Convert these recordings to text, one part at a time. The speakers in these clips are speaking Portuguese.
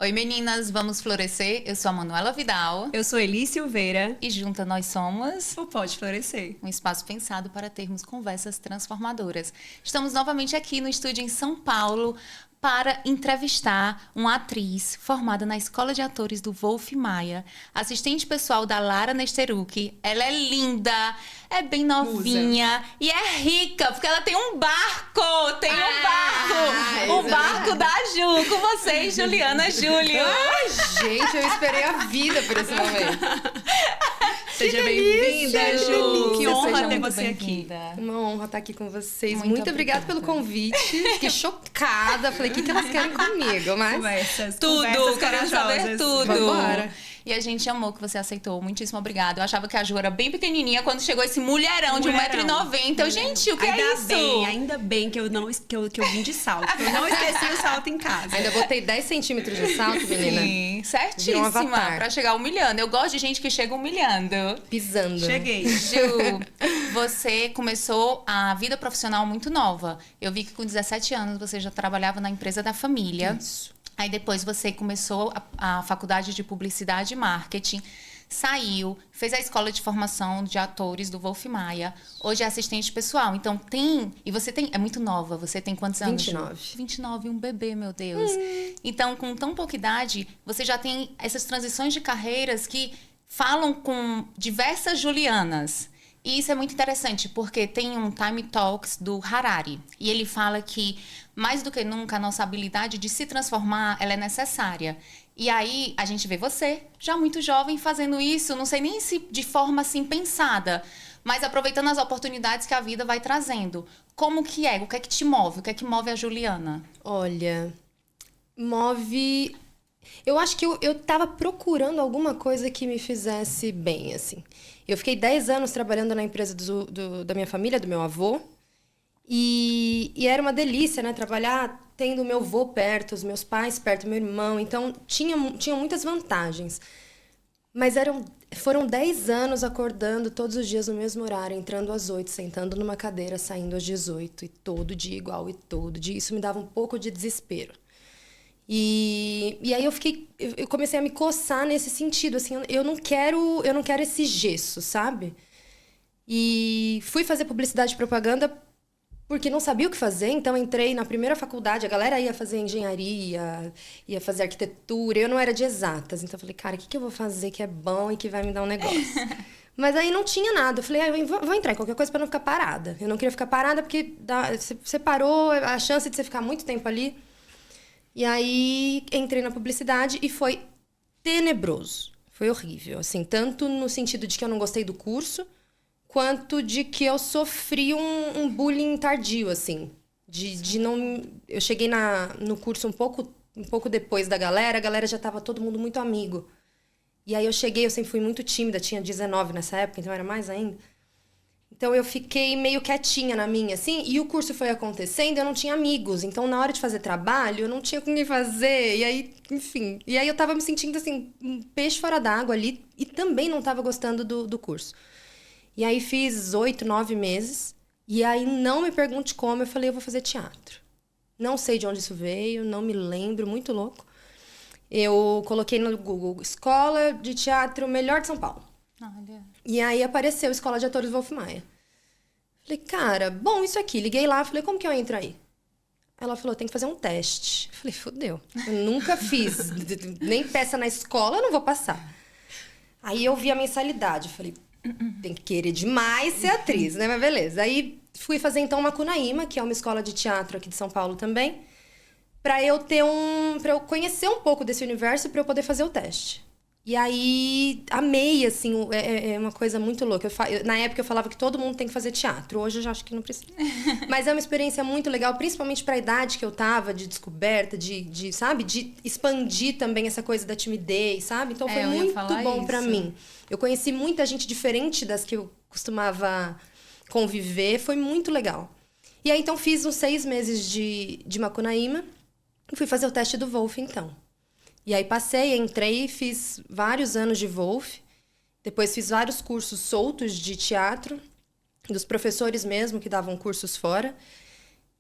Oi meninas, vamos florescer? Eu sou a Manuela Vidal. Eu sou Eli Silveira. E juntas nós somos o Pode Florescer. Um espaço pensado para termos conversas transformadoras. Estamos novamente aqui no estúdio em São Paulo para entrevistar uma atriz formada na Escola de Atores do Wolf Maia, assistente pessoal da Lara Nesteruk. Ela é linda, é bem novinha e é rica, porque ela tem um barco! O barco da Ju, com vocês, Juliana Júlio. Ai, gente, eu esperei a vida por esse momento. Seja bem-vinda, Ju. Que honra ter você aqui. Uma honra estar aqui com vocês. Muito obrigada pelo convite. Fiquei chocada. Falei, o que elas querem comigo? Mas Tudo, queremos saber tudo. Vambora. E a gente amou que você aceitou. Muitíssimo obrigada. Eu achava que a Ju era bem pequenininha quando chegou esse mulherão de 1,90m. Gente, o que é isso? Ainda bem que eu vim de salto. Eu não esqueci o salto em casa. Ainda botei 10 centímetros de salto, menina. Sim, certíssima. Pra chegar humilhando. Eu gosto de gente que chega humilhando. Pisando. Cheguei. Ju, você começou a vida profissional muito nova. Eu vi que com 17 anos você já trabalhava na empresa da família. Isso. Aí depois você começou a faculdade de publicidade e marketing, saiu, fez a escola de formação de atores do Wolf Maia, hoje é assistente pessoal. Então é muito nova, você tem quantos anos? 29. 29, um bebê, meu Deus. Então, com tão pouca idade, você já tem essas transições de carreiras que falam com diversas Julianas. E isso é muito interessante, porque tem um Time Talks do Harari. E ele fala que, mais do que nunca, a nossa habilidade de se transformar, ela é necessária. E aí, a gente vê você, já muito jovem, fazendo isso, não sei nem se de forma assim pensada, mas aproveitando as oportunidades que a vida vai trazendo. Como que é? O que é que te move? O que é que move a Juliana? Olha, move... Eu acho que eu tava procurando alguma coisa que me fizesse bem, assim. Eu fiquei 10 anos trabalhando na empresa da minha família, do meu avô. E era uma delícia, né? Trabalhar tendo o meu avô perto, os meus pais perto, meu irmão. Então, tinham muitas vantagens. Mas foram 10 anos acordando todos os dias no mesmo horário, entrando às 8, sentando numa cadeira, saindo às 18. E todo dia igual, e todo dia. Isso me dava um pouco de desespero. E aí eu comecei a me coçar nesse sentido, assim, eu não quero esse gesso, sabe? E fui fazer publicidade e propaganda porque não sabia o que fazer, então entrei na primeira faculdade, a galera ia fazer engenharia, ia fazer arquitetura, eu não era de exatas, então eu falei, cara, o que eu vou fazer que é bom e que vai me dar um negócio? Mas aí não tinha nada, eu falei, eu vou entrar em qualquer coisa para não ficar parada. Eu não queria ficar parada porque você parou, a chance de você ficar muito tempo ali... E aí, entrei na publicidade e foi tenebroso. Foi horrível, assim, tanto no sentido de que eu não gostei do curso, quanto de que eu sofri um bullying tardio, assim. De não... Eu cheguei no curso um pouco depois da galera, a galera já estava todo mundo muito amigo. E aí eu sempre fui muito tímida, tinha 19 nessa época, então era mais ainda. Então, eu fiquei meio quietinha na minha, assim, e o curso foi acontecendo, eu não tinha amigos. Então, na hora de fazer trabalho, eu não tinha com quem fazer. E aí, enfim... E aí, eu tava me sentindo, assim, um peixe fora d'água ali. E também não tava gostando do curso. E aí, fiz 8, 9 meses. E aí, não me pergunte como, eu falei, eu vou fazer teatro. Não sei de onde isso veio, não me lembro, muito louco. Eu coloquei no Google, Escola de Teatro Melhor de São Paulo. Olha. E aí, apareceu a Escola de Atores Wolf Maia. Falei, cara, bom, isso aqui. Liguei lá, falei, como que eu entro aí? Ela falou, tem que fazer um teste. Falei, fodeu. Eu nunca fiz. Nem peça na escola, eu não vou passar. Aí eu vi a mensalidade. Falei, tem que querer demais ser atriz, né? Mas beleza. Aí fui fazer, então, Macunaíma, que é uma escola de teatro aqui de São Paulo também, pra eu conhecer um pouco desse universo, pra eu poder fazer o teste. E aí, amei, assim, é uma coisa muito louca. Na época eu falava que todo mundo tem que fazer teatro. Hoje eu já acho que não precisa. Mas é uma experiência muito legal, principalmente pra idade que eu tava, de descoberta, sabe? De expandir também essa coisa da timidez, sabe? Então foi muito bom pra mim. Eu conheci muita gente diferente das que eu costumava conviver. Foi muito legal. E aí, então, fiz uns 6 meses de Macunaíma e fui fazer o teste do Wolf, então. E aí passei, entrei, fiz vários anos de Wolf. Depois fiz vários cursos soltos de teatro, dos professores mesmo que davam cursos fora.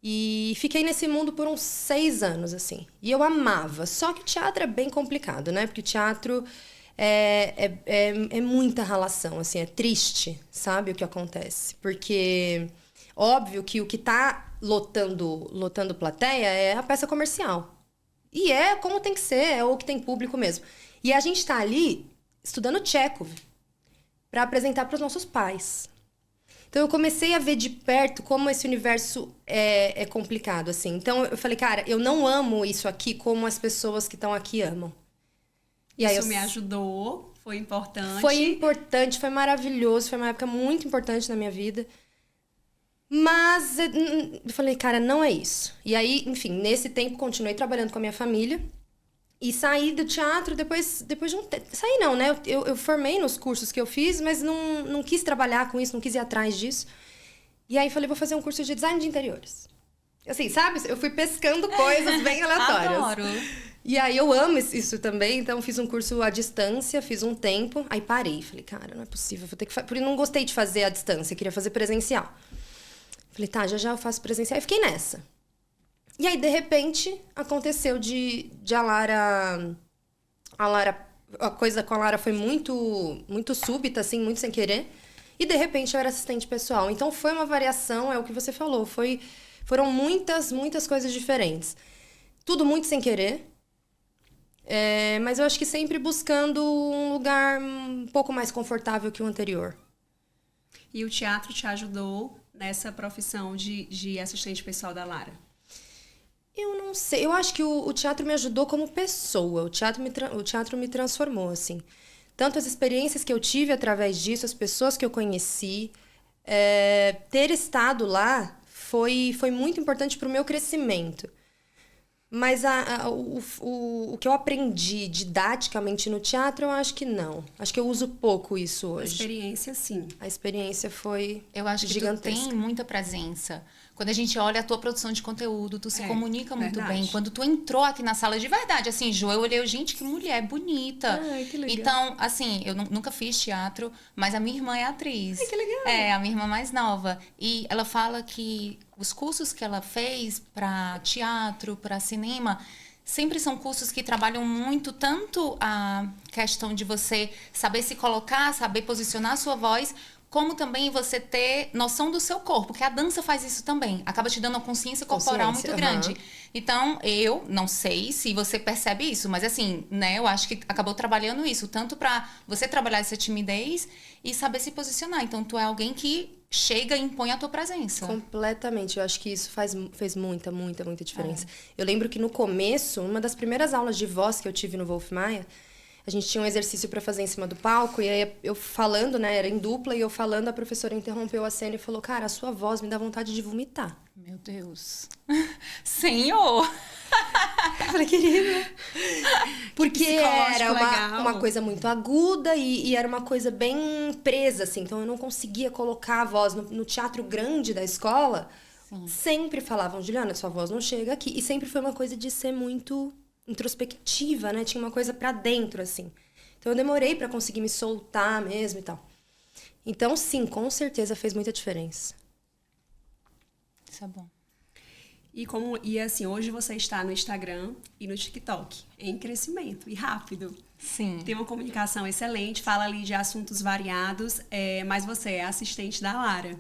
E fiquei nesse mundo por uns 6 anos, assim. E eu amava. Só que o teatro é bem complicado, né? Porque o teatro é muita relação, assim. É triste, sabe, o que acontece. Porque, óbvio que o que tá lotando plateia é a peça comercial. E é como tem que ser, é o que tem público mesmo. E a gente tá ali estudando Tchekhov para apresentar para os nossos pais. Então, eu comecei a ver de perto como esse universo é complicado, assim. Então, eu falei, cara, eu não amo isso aqui como as pessoas que estão aqui amam. E aí, isso me ajudou, foi importante. Foi importante, foi maravilhoso, foi uma época muito importante na minha vida. Mas eu falei, cara, não é isso. E aí, enfim, nesse tempo, continuei trabalhando com a minha família. E saí do teatro depois de um tempo. Saí não, né? Eu formei nos cursos que eu fiz, mas não quis trabalhar com isso, não quis ir atrás disso. E aí falei, vou fazer um curso de design de interiores. Assim, sabe? Eu fui pescando coisas bem aleatórias. Adoro! E aí eu amo isso também, então fiz um curso à distância, fiz um tempo, aí parei. Falei, cara, não é possível, vou ter que fazer. Porque eu não gostei de fazer à distância, queria fazer presencial. Falei, tá, já eu faço presencial. E fiquei nessa. E aí, de repente, aconteceu de a Lara... A coisa com a Lara foi muito súbita, assim, muito sem querer. E, de repente, eu era assistente pessoal. Então, foi uma variação, é o que você falou. Foram muitas coisas diferentes. Tudo muito sem querer. Mas eu acho que sempre buscando um lugar um pouco mais confortável que o anterior. E o teatro te ajudou nessa profissão de assistente pessoal da Lara? Eu não sei. Eu acho que o teatro me ajudou como pessoa. O teatro me transformou, assim. Tanto as experiências que eu tive através disso, as pessoas que eu conheci. Ter estado lá foi muito importante para o meu crescimento. Mas o que eu aprendi didaticamente no teatro, eu acho que não. Acho que eu uso pouco isso hoje. A experiência, sim. A experiência foi Eu acho que gigantesca. tu tem muita presença. Quando a gente olha a tua produção de conteúdo, tu se comunica muito verdade. bem. Quando tu entrou aqui na sala de verdade, assim, Jo, eu olhei, gente, que mulher bonita. Ai, que legal. Então, assim, eu nunca fiz teatro, mas a minha irmã é atriz. Ai, que legal. A minha irmã mais nova. E ela fala que os cursos que ela fez para teatro, para cinema, sempre são cursos que trabalham muito tanto a questão de você saber se colocar, saber posicionar a sua voz, como também você ter noção do seu corpo, porque a dança faz isso também. Acaba te dando uma consciência corporal muito grande. Então, eu não sei se você percebe isso, mas assim, né, eu acho que acabou trabalhando isso, tanto para você trabalhar essa timidez e saber se posicionar. Então, tu é alguém que chega e impõe a tua presença. Completamente. Eu acho que isso fez muita diferença. Eu lembro que no começo, uma das primeiras aulas de voz que eu tive no Wolf Maia, a gente tinha um exercício para fazer em cima do palco, e aí eu falando, né, era em dupla, e eu falando, a professora interrompeu a cena e falou, cara, a sua voz me dá vontade de vomitar. Meu Deus. Senhor! Eu falei, querida. Porque era legal. uma coisa muito aguda e era uma coisa bem presa, assim. Então, eu não conseguia colocar a voz no teatro grande da escola. Sim. Sempre falavam, Juliana, sua voz não chega aqui. E sempre foi uma coisa de ser muito introspectiva, né? Tinha uma coisa pra dentro, assim. Então, eu demorei pra conseguir me soltar mesmo e tal. Então, sim, com certeza fez muita diferença. Isso é bom. E assim, hoje você está no Instagram e no TikTok, em crescimento e rápido. Sim. Tem uma comunicação excelente, fala ali de assuntos variados, mas você é assistente da Lara.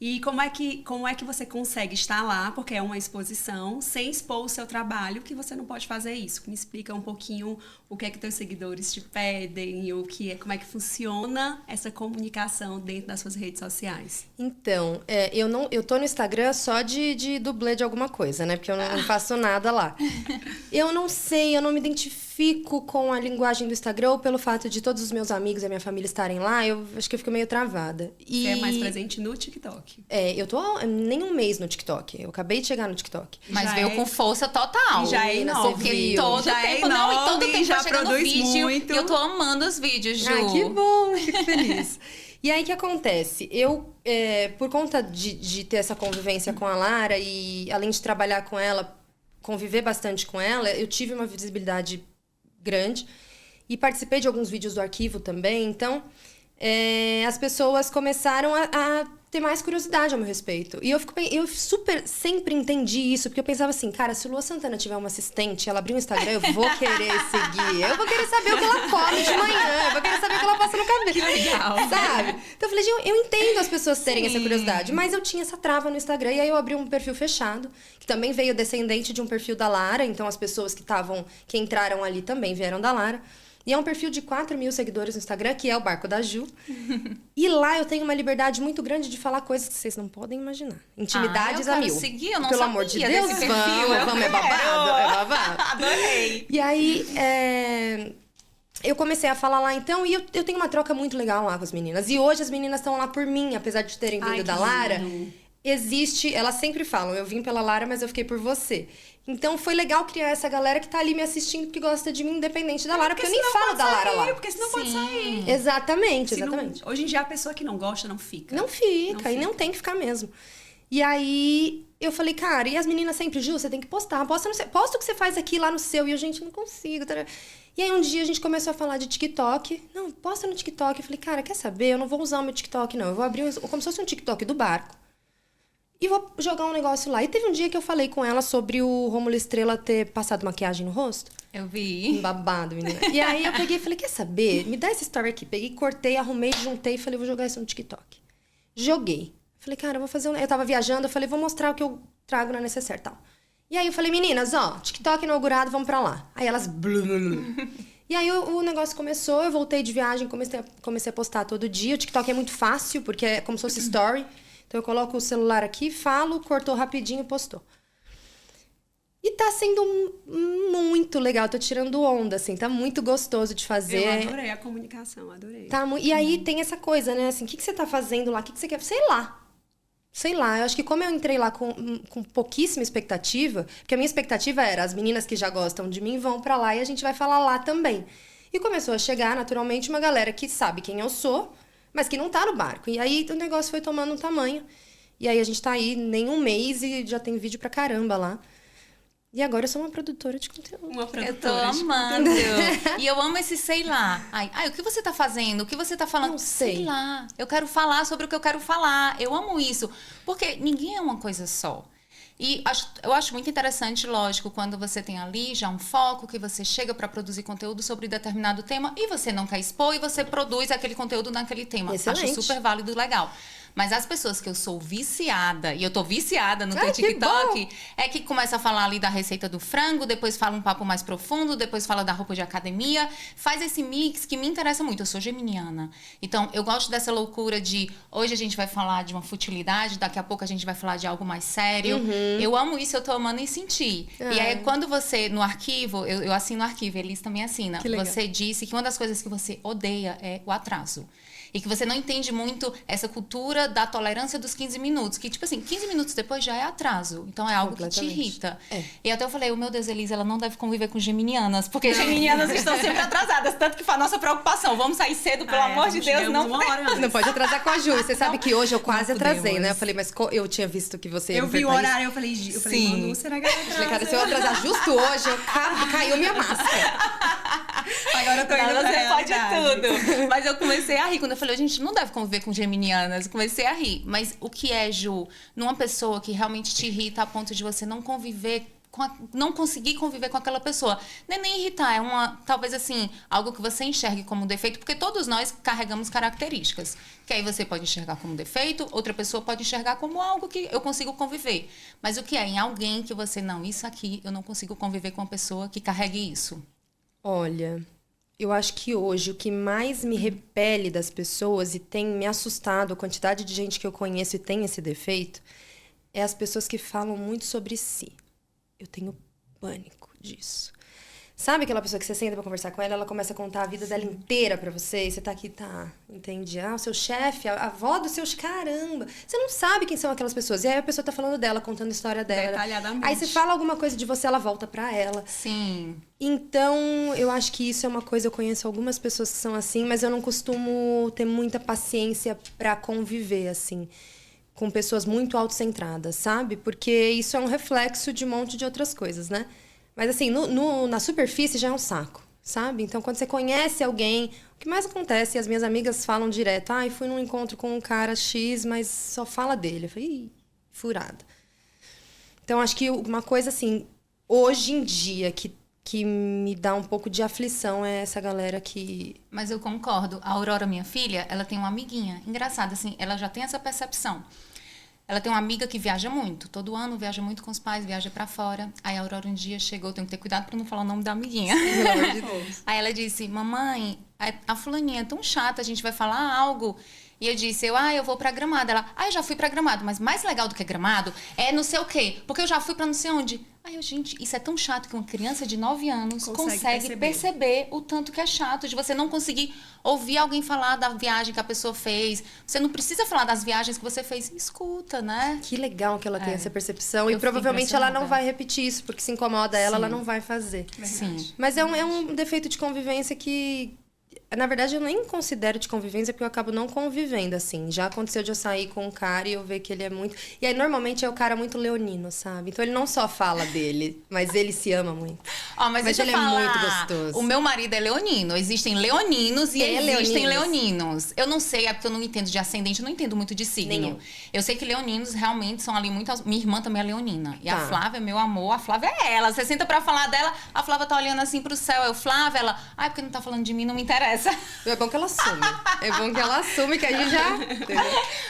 E como é que você consegue estar lá, porque é uma exposição, sem expor o seu trabalho, que você não pode fazer isso? Me explica um pouquinho o que é que teus seguidores te pedem, como é que funciona essa comunicação dentro das suas redes sociais. Então, eu tô no Instagram só de dublê de alguma coisa, né? Porque eu não faço nada lá. Eu não sei, eu não me identifico com a linguagem do Instagram, ou pelo fato de todos os meus amigos e a minha família estarem lá, eu acho que eu fico meio travada. Você é mais presente no TikTok. Eu tô nem um mês no TikTok. Eu acabei de chegar no TikTok. Mas veio com força total. E já é enorme. Porque todo já tempo, é enorme, e todo tempo já tá chegando produz vídeo. muito. E eu tô amando os vídeos, Ju. Ah, que bom, fico feliz. E aí, o que acontece? Eu, por conta de ter essa convivência com a Lara e, além de trabalhar com ela, conviver bastante com ela, eu tive uma visibilidade grande e participei de alguns vídeos do arquivo também. Então, as pessoas começaram a ter mais curiosidade ao meu respeito. E eu super sempre entendi isso, porque eu pensava assim, cara, se o Lua Santana tiver uma assistente, ela abrir um Instagram, eu vou querer seguir. Eu vou querer saber o que ela come de manhã, eu vou querer saber o que ela passa no cabelo. Que legal. Sabe? Então eu falei, gente, eu entendo as pessoas terem essa curiosidade, mas eu tinha essa trava no Instagram, e aí eu abri um perfil fechado, que também veio descendente de um perfil da Lara, então as pessoas que entraram ali também vieram da Lara. E é um perfil de 4 mil seguidores no Instagram, que é o Barco da Ju. E lá eu tenho uma liberdade muito grande de falar coisas que vocês não podem imaginar. Intimidades a mil. Seguir, eu não Pelo sabia amor de Deus, desse perfil. vamos, é babado, é babado. Adorei. E aí, eu comecei a falar lá, então, e eu tenho uma troca muito legal lá com as meninas. E hoje as meninas estão lá por mim, apesar de terem vindo da Lara. Existe, elas sempre falam, eu vim pela Lara, mas eu fiquei por você. Então foi legal criar essa galera que tá ali me assistindo, que gosta de mim, independente da Lara, porque eu nem falo da Lara lá. Porque senão pode sair. Exatamente, Se exatamente. Não, hoje em dia a pessoa que não gosta não fica. Não fica, e não tem que ficar mesmo. E aí eu falei, cara, e as meninas sempre, Ju, você tem que postar, posta o que você faz aqui lá no seu. E eu, gente, não consigo. E aí um dia a gente começou a falar de TikTok. Não, posta no TikTok. Eu falei, cara, quer saber? Eu não vou usar o meu TikTok, não. Eu vou abrir como se fosse um TikTok do barco. E vou jogar um negócio lá. E teve um dia que eu falei com ela sobre o Rômulo Estrela ter passado maquiagem no rosto. Eu vi. Um babado, menina. E aí eu peguei e falei, quer saber? Me dá essa story aqui. Peguei, cortei, arrumei, juntei e falei, vou jogar isso no TikTok. Joguei. Falei, cara, eu vou fazer Eu tava viajando, eu falei, vou mostrar o que eu trago na necessaire e tal. E aí eu falei, meninas, ó, TikTok inaugurado, vamos pra lá. Aí elas... E aí o negócio começou, eu voltei de viagem, comecei a postar todo dia. O TikTok é muito fácil, porque é como se fosse story. Então eu coloco o celular aqui, falo, cortou rapidinho e postou. E tá sendo muito legal, tô tirando onda, assim, tá muito gostoso de fazer. Eu adorei a comunicação, adorei. E aí tem essa coisa, né, assim, o que você tá fazendo lá, o que você quer, sei lá, eu acho que como eu entrei lá com pouquíssima expectativa, porque a minha expectativa era, as meninas que já gostam de mim vão pra lá e a gente vai falar lá também. E começou a chegar, naturalmente, uma galera que sabe quem eu sou, mas que não tá no barco. E aí o negócio foi tomando um tamanho. E aí a gente tá aí nem um mês e já tem vídeo pra caramba lá. E agora eu sou uma produtora de conteúdo. Eu tô amando. E eu amo esse sei lá. O que você tá fazendo? O que você tá falando? Não sei. Sei lá. Eu quero falar sobre o que eu quero falar. Eu amo isso. Porque ninguém é uma coisa só. E eu acho muito interessante, lógico, quando você tem ali já um foco, que você chega para produzir conteúdo sobre determinado tema e você não quer expor e você produz aquele conteúdo naquele tema. Excelente. Acho super válido e legal. Mas as pessoas que eu sou viciada, e eu tô viciada no teu TikTok, é que começa a falar ali da receita do frango, depois fala um papo mais profundo, depois fala da roupa de academia, faz esse mix que me interessa muito. Eu sou geminiana. Então, eu gosto dessa loucura de hoje a gente vai falar de uma futilidade, daqui a pouco a gente vai falar de algo mais sério. Eu amo isso, eu tô amando e sentir. E aí, quando você, no arquivo, eu assino o arquivo, Elis também assina. Você disse que uma das coisas que você odeia é o atraso. E que você não entende muito essa cultura da tolerância dos 15 minutos. Que, tipo assim, 15 minutos depois já é atraso. Então, é algo que te irrita. E até eu falei, meu Deus, Elisa, ela não deve conviver com geminianas. Porque geminianas estão sempre atrasadas. Tanto que foi a nossa preocupação. Vamos sair cedo, pelo amor de Deus. Não pode atrasar com a Ju. Você sabe que hoje eu quase atrasei, né? Eu falei, mas eu tinha visto que você ia Eu vi o horário, eu falei, Manu, será que ela atrasa? Eu falei, cara, se eu atrasar justo hoje, caiu minha máscara. Agora eu tô indo Você pode tudo. Mas eu comecei a rir. Quando eu falei, a gente não deve conviver com geminianas. Comecei a rir. Mas o que é, Ju? Numa pessoa que realmente te irrita a ponto de você não conviver não conseguir conviver com aquela pessoa. Não é nem irritar, é talvez assim, algo que você enxergue como defeito, porque todos nós carregamos características. Que aí você pode enxergar como defeito, outra pessoa pode enxergar como algo que eu consigo conviver. Mas o que é? Em alguém que você, não, isso aqui, eu não consigo conviver com uma pessoa que carregue isso. Olha, eu acho que hoje o que mais me repele das pessoas e tem me assustado, a quantidade de gente que eu conheço e tem esse defeito, é as pessoas que falam muito sobre si. Eu tenho pânico disso. Sabe aquela pessoa que você senta pra conversar com ela, ela começa a contar a vida dela inteira pra você, e você tá aqui, tá, entendi. O seu chefe, a avó do seu... Caramba! Você não sabe quem são aquelas pessoas. E aí a pessoa tá falando dela, contando a história dela. Detalhadamente. Aí você fala alguma coisa de você, ela volta pra ela. Sim. Então, eu acho que isso é uma coisa... Eu conheço algumas pessoas que são assim, mas eu não costumo ter muita paciência pra conviver, assim, com pessoas muito autocentradas, sabe? Porque isso é um reflexo de um monte de outras coisas, né? Mas assim, na superfície já é um saco. sabe? Então, quando você conhece alguém, o que mais acontece, e as minhas amigas falam direto, fui num encontro com um cara X, mas só fala dele. Eu falei, ih, furada. Então, acho que uma coisa, assim, hoje em dia, que me dá um pouco de aflição é essa galera que... Mas eu concordo. A Aurora, minha filha, ela tem uma amiguinha. Engraçado, assim, ela já tem essa percepção. Ela tem uma amiga que viaja muito. Todo ano viaja muito com os pais, viaja pra fora. Aí a Aurora um dia chegou, tenho que ter cuidado pra não falar o nome da amiguinha. Pelo amor de Deus. Aí ela disse, mamãe, a fulaninha é tão chata, a gente vai falar algo. E eu disse, eu vou pra Gramado. Ela, eu já fui pra Gramado, mas mais legal do que Gramado é não sei o quê, porque eu já fui pra não sei onde. Gente, isso é tão chato que uma criança de 9 anos consegue perceber o tanto que é chato de você não conseguir ouvir alguém falar da viagem que a pessoa fez. Você não precisa falar das viagens que você fez. Escuta, né? Que legal que ela tem essa percepção. E provavelmente ela não vai repetir isso, porque se incomoda ela, ela não vai fazer. Sim. Mas é um defeito de convivência que... Na verdade, eu nem considero de convivência, porque eu acabo não convivendo, assim. Já aconteceu de eu sair com um cara e eu ver que ele é muito... E aí, normalmente, é o cara muito leonino, sabe? Então, ele não só fala dele, mas ele se ama muito. Mas ele é muito gostoso. O meu marido é leonino. Existem leoninos e existem leoninos. Eu não sei, é porque eu não entendo de ascendente, eu não entendo muito de signo. Nenhum. Eu sei que leoninos realmente são ali muito... Minha irmã também é leonina. E a Flávia, meu amor, a Flávia é ela. Você senta pra falar dela, a Flávia tá olhando assim pro céu. Eu, Flávia, ela... porque não tá falando de mim, não me interessa. É bom que ela assume. É bom que ela assume que a gente já... Entendeu?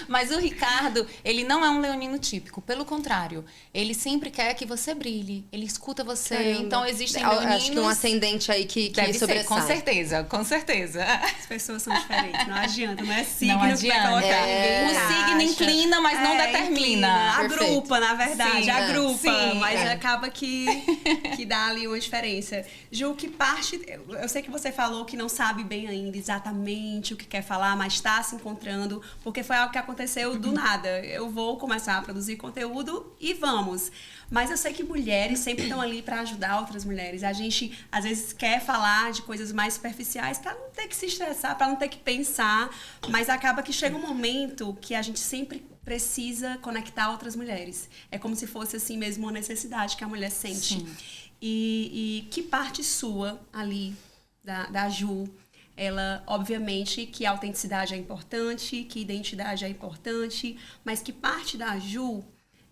Mas o Ricardo, ele não é um leonino típico. Pelo contrário, ele sempre quer que você brilhe. Ele escuta você. Caramba. Então, existem leoninos... Acho que um ascendente aí que deve sobressai. Ser, com certeza, com certeza. As pessoas são diferentes, não adianta. Não é signo não adianta. Que vai colocar ninguém O signo inclina, mas não determina. Agrupa, na verdade. Sim, agrupa, mas acaba que dá ali uma diferença. Ju, que parte... Eu sei que você falou que não sabe bem ainda exatamente o que quer falar, mas está se encontrando, porque foi algo que aconteceu do nada. Eu vou começar a produzir conteúdo e vamos. Mas eu sei que mulheres sempre estão ali para ajudar outras mulheres. A gente, às vezes, quer falar de coisas mais superficiais para não ter que se estressar, para não ter que pensar, mas acaba que chega um momento que a gente sempre precisa conectar outras mulheres. É como se fosse, assim mesmo, uma necessidade que a mulher sente. Sim. E que parte sua ali, da Ju, ela, obviamente, que a autenticidade é importante, que identidade é importante, mas que parte da Ju,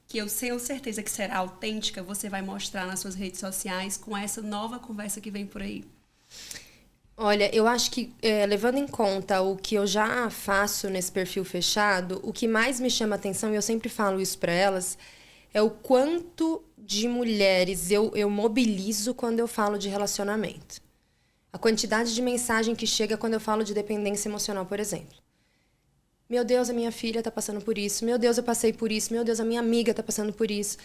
que eu tenho certeza que será autêntica, você vai mostrar nas suas redes sociais com essa nova conversa que vem por aí? Olha, eu acho que, levando em conta o que eu já faço nesse perfil fechado, o que mais me chama atenção, e eu sempre falo isso para elas, é o quanto de mulheres eu mobilizo quando eu falo de relacionamento. A quantidade de mensagem que chega quando eu falo de dependência emocional, por exemplo. Meu Deus, a minha filha tá passando por isso. Meu Deus, eu passei por isso. Meu Deus, a minha amiga tá passando por isso.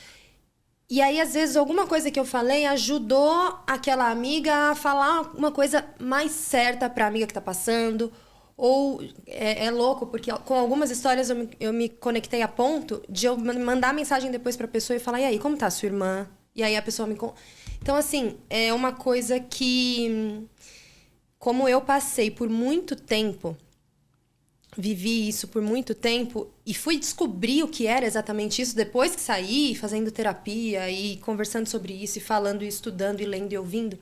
E aí, às vezes, alguma coisa que eu falei ajudou aquela amiga a falar uma coisa mais certa pra amiga que tá passando. Ou é louco, porque com algumas histórias eu me conectei a ponto de eu mandar mensagem depois pra pessoa e falar, e aí, como tá a sua irmã? E aí a pessoa me... Então, assim, é uma coisa que... Como eu passei por muito tempo, vivi isso por muito tempo e fui descobrir o que era exatamente isso depois que saí, fazendo terapia e conversando sobre isso, e falando, e estudando, e lendo, e ouvindo.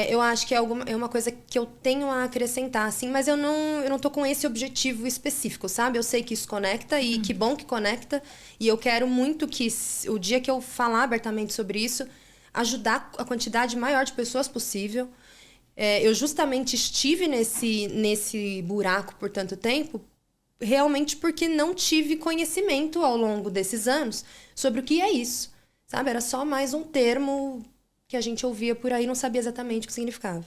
Eu acho que é uma coisa que eu tenho a acrescentar, assim, mas eu não tô com esse objetivo específico, sabe? Eu sei que isso conecta e que bom que conecta, e eu quero muito que o dia que eu falar abertamente sobre isso, ajudar a quantidade maior de pessoas possível. Eu justamente estive nesse buraco por tanto tempo, realmente porque não tive conhecimento ao longo desses anos sobre o que é isso, sabe? Era só mais um termo que a gente ouvia por aí e não sabia exatamente o que significava.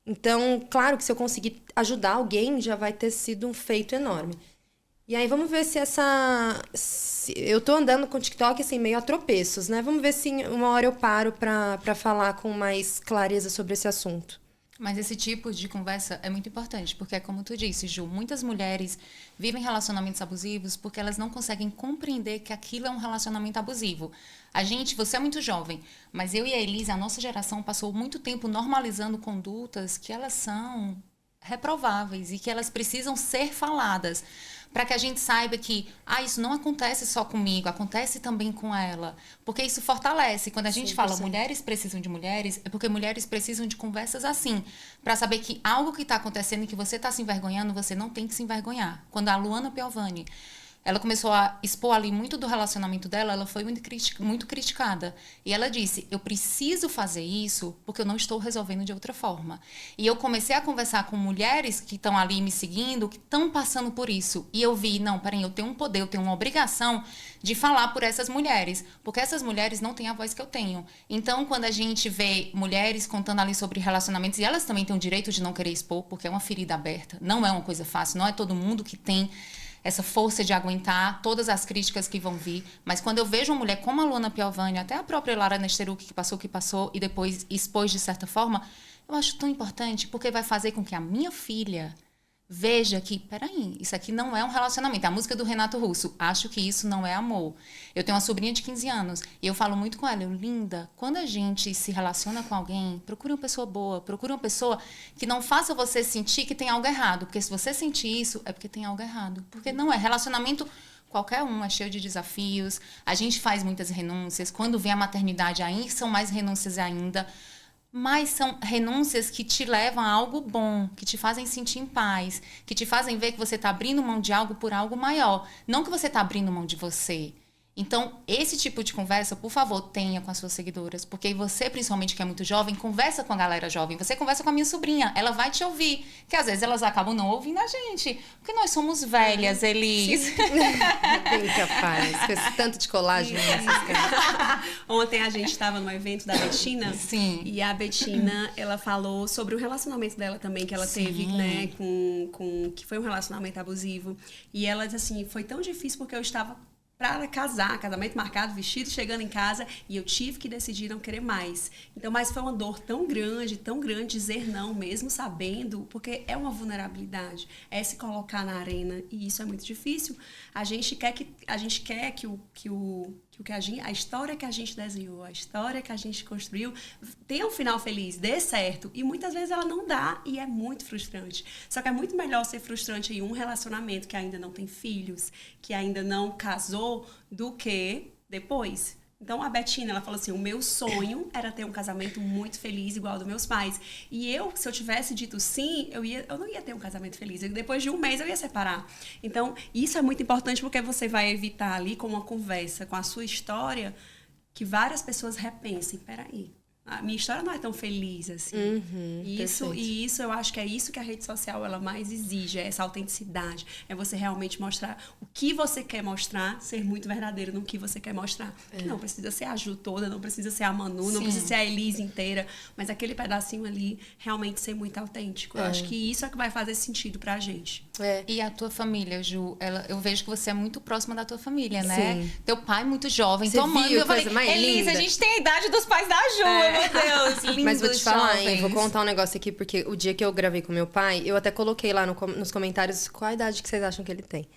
Então, claro que se eu conseguir ajudar alguém, já vai ter sido um feito enorme. E aí, vamos ver se eu tô andando com o TikTok, assim, meio a tropeços, né? Vamos ver se uma hora eu paro pra falar com mais clareza sobre esse assunto. Mas esse tipo de conversa é muito importante, porque é como tu disse, Ju, muitas mulheres vivem relacionamentos abusivos porque elas não conseguem compreender que aquilo é um relacionamento abusivo. Você é muito jovem, mas eu e a Elisa, a nossa geração, passou muito tempo normalizando condutas que elas são reprováveis e que elas precisam ser faladas. para que a gente saiba que isso não acontece só comigo, acontece também com ela. Porque isso fortalece. Quando a gente 100%. fala mulheres precisam de mulheres, é porque mulheres precisam de conversas assim, para saber que algo que está acontecendo e que você está se envergonhando, você não tem que se envergonhar. Quando a Luana Piovani, ela começou a expor ali muito do relacionamento dela, ela foi muito criticada. E ela disse, eu preciso fazer isso porque eu não estou resolvendo de outra forma. E eu comecei a conversar com mulheres que estão ali me seguindo, que estão passando por isso. E eu vi, não, peraí, eu tenho um poder, eu tenho uma obrigação de falar por essas mulheres. Porque essas mulheres não têm a voz que eu tenho. Então, quando a gente vê mulheres contando ali sobre relacionamentos, e elas também têm o direito de não querer expor, porque é uma ferida aberta. Não é uma coisa fácil, não é todo mundo que tem essa força de aguentar todas as críticas que vão vir. Mas quando eu vejo uma mulher como a Luana Piovani, até a própria Lara Nesteruk, que passou e depois expôs de certa forma, eu acho tão importante, porque vai fazer com que a minha filha veja que, peraí, isso aqui não é um relacionamento. A música do Renato Russo, acho que isso não é amor. Eu tenho uma sobrinha de 15 anos e eu falo muito com ela, linda, quando a gente se relaciona com alguém, procure uma pessoa boa, procure uma pessoa que não faça você sentir que tem algo errado. Porque se você sentir isso, é porque tem algo errado. Porque não é. Relacionamento, qualquer um, é cheio de desafios. A gente faz muitas renúncias. Quando vem a maternidade, aí são mais renúncias ainda. Mas são renúncias que te levam a algo bom, que te fazem sentir em paz, que te fazem ver que você está abrindo mão de algo por algo maior. Não que você está abrindo mão de você. Então, esse tipo de conversa, por favor, tenha com as suas seguidoras. Porque você, principalmente que é muito jovem, conversa com a galera jovem. Você conversa com a minha sobrinha, ela vai te ouvir. Que às vezes elas acabam não ouvindo a gente. Porque nós somos velhas, Elis. Bem capaz. Com esse tanto de colagem nessas caras. Ontem a gente estava no evento da Betina. Sim. E a Betina, ela falou sobre o relacionamento dela também, que ela teve, né, que foi um relacionamento abusivo. E ela disse assim, foi tão difícil porque eu estava para casar, casamento marcado, vestido, chegando em casa, e eu tive que decidir não querer mais. Então, mas foi uma dor tão grande dizer não, mesmo sabendo, porque é uma vulnerabilidade, é se colocar na arena, e isso é muito difícil. A gente quer que a história que a gente desenhou, a história que a gente construiu, tenha um final feliz, dê certo. E muitas vezes ela não dá e é muito frustrante. Só que é muito melhor ser frustrante em um relacionamento que ainda não tem filhos, que ainda não casou, do que depois. Então, a Betina, ela falou assim, o meu sonho era ter um casamento muito feliz, igual ao dos meus pais. E se eu tivesse dito sim, eu não ia ter um casamento feliz. Depois de um mês, eu ia separar. Então, isso é muito importante porque você vai evitar ali, com uma conversa, com a sua história, que várias pessoas repensem. Peraí, a minha história não é tão feliz assim. Isso eu acho que é isso que a rede social ela mais exige, é essa autenticidade, é você realmente mostrar o que você quer mostrar, ser muito verdadeiro no que você quer mostrar. Não precisa ser a Ju toda, não precisa ser a Manu, não precisa ser a Elise inteira, mas aquele pedacinho ali realmente ser muito autêntico. Eu acho que isso é que vai fazer sentido pra gente. E a tua família, Ju, eu vejo que você é muito próxima da tua família, né? Sim. Teu pai muito jovem, tua mãe, eu falei, Elise, a gente tem a idade dos pais da Ju, meu Deus, lindos. Mas vou te falar, jovens. vou contar um negócio aqui, porque o dia que eu gravei com meu pai, eu até coloquei lá nos comentários qual a idade que vocês acham que ele tem.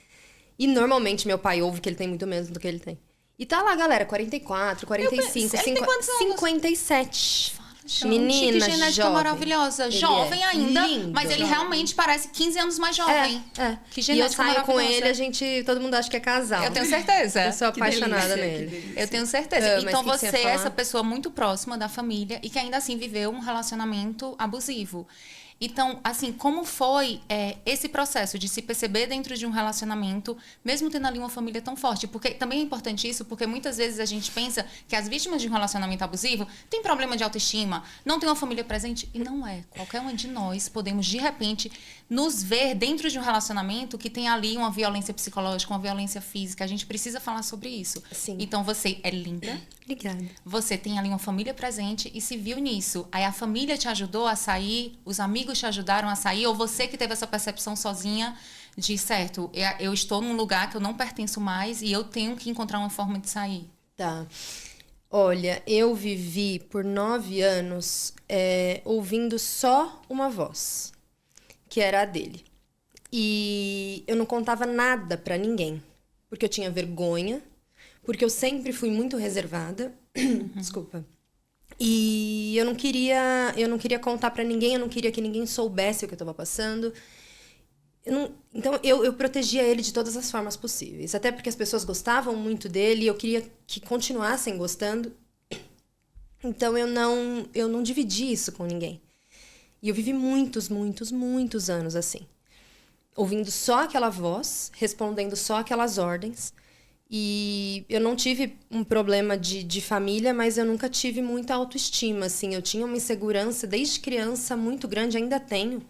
E normalmente meu pai ouve que ele tem muito menos do que ele tem. E tá lá, galera, 44, 45, 57. Menina, que genética jovem. maravilhosa. Ele jovem ainda, lindo, mas ele realmente parece 15 anos mais jovem. Que e eu genética saio com maravilhosa. ele, todo mundo acha que é casal. Eu tenho certeza. Eu sou apaixonada nele. Eu tenho certeza. Então mas você é essa pessoa muito próxima da família e que ainda assim viveu um relacionamento abusivo. Então, assim, como foi esse processo de se perceber dentro de um relacionamento, mesmo tendo ali uma família tão forte? Porque também é importante isso, porque muitas vezes a gente pensa que as vítimas de um relacionamento abusivo têm problema de autoestima, não tem uma família presente, e não é. Qualquer uma de nós podemos, de repente, nos ver dentro de um relacionamento que tem ali uma violência psicológica, uma violência física. A gente precisa falar sobre isso. Sim. Então, você é linda. Obrigada. Você tem ali uma família presente e se viu nisso. Aí a família te ajudou a sair, os amigos te ajudaram a sair, ou você que teve essa percepção sozinha de, certo, eu estou num lugar que eu não pertenço mais e eu tenho que encontrar uma forma de sair. Tá. Olha, eu vivi por 9 anos ouvindo só uma voz, que era a dele. E eu não contava nada pra ninguém, porque eu tinha vergonha, porque eu sempre fui muito reservada. Desculpa. E eu não queria contar pra ninguém, eu não queria que ninguém soubesse o que eu tava passando. Então, eu protegia ele de todas as formas possíveis. Até porque as pessoas gostavam muito dele e eu queria que continuassem gostando. Então, eu não dividi isso com ninguém. E eu vivi muitos, muitos, muitos anos assim. Ouvindo só aquela voz, respondendo só aquelas ordens. E eu não tive um problema de família, mas eu nunca tive muita autoestima, assim. Eu tinha uma insegurança desde criança muito grande, ainda tenho,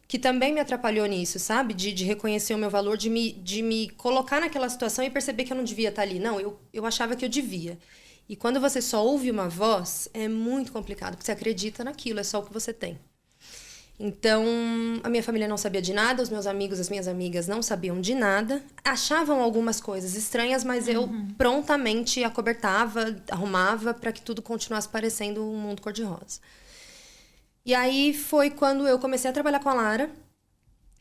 que também me atrapalhou nisso, sabe? De reconhecer o meu valor, de me colocar naquela situação e perceber que eu não devia estar ali. Não, eu achava que eu devia. E quando você só ouve uma voz, é muito complicado, porque você acredita naquilo, é só o que você tem. Então, a minha família não sabia de nada, os meus amigos, as minhas amigas não sabiam de nada. Achavam algumas coisas estranhas, mas eu prontamente acobertava, arrumava para que tudo continuasse parecendo um mundo cor-de-rosa. E aí foi quando eu comecei a trabalhar com a Lara,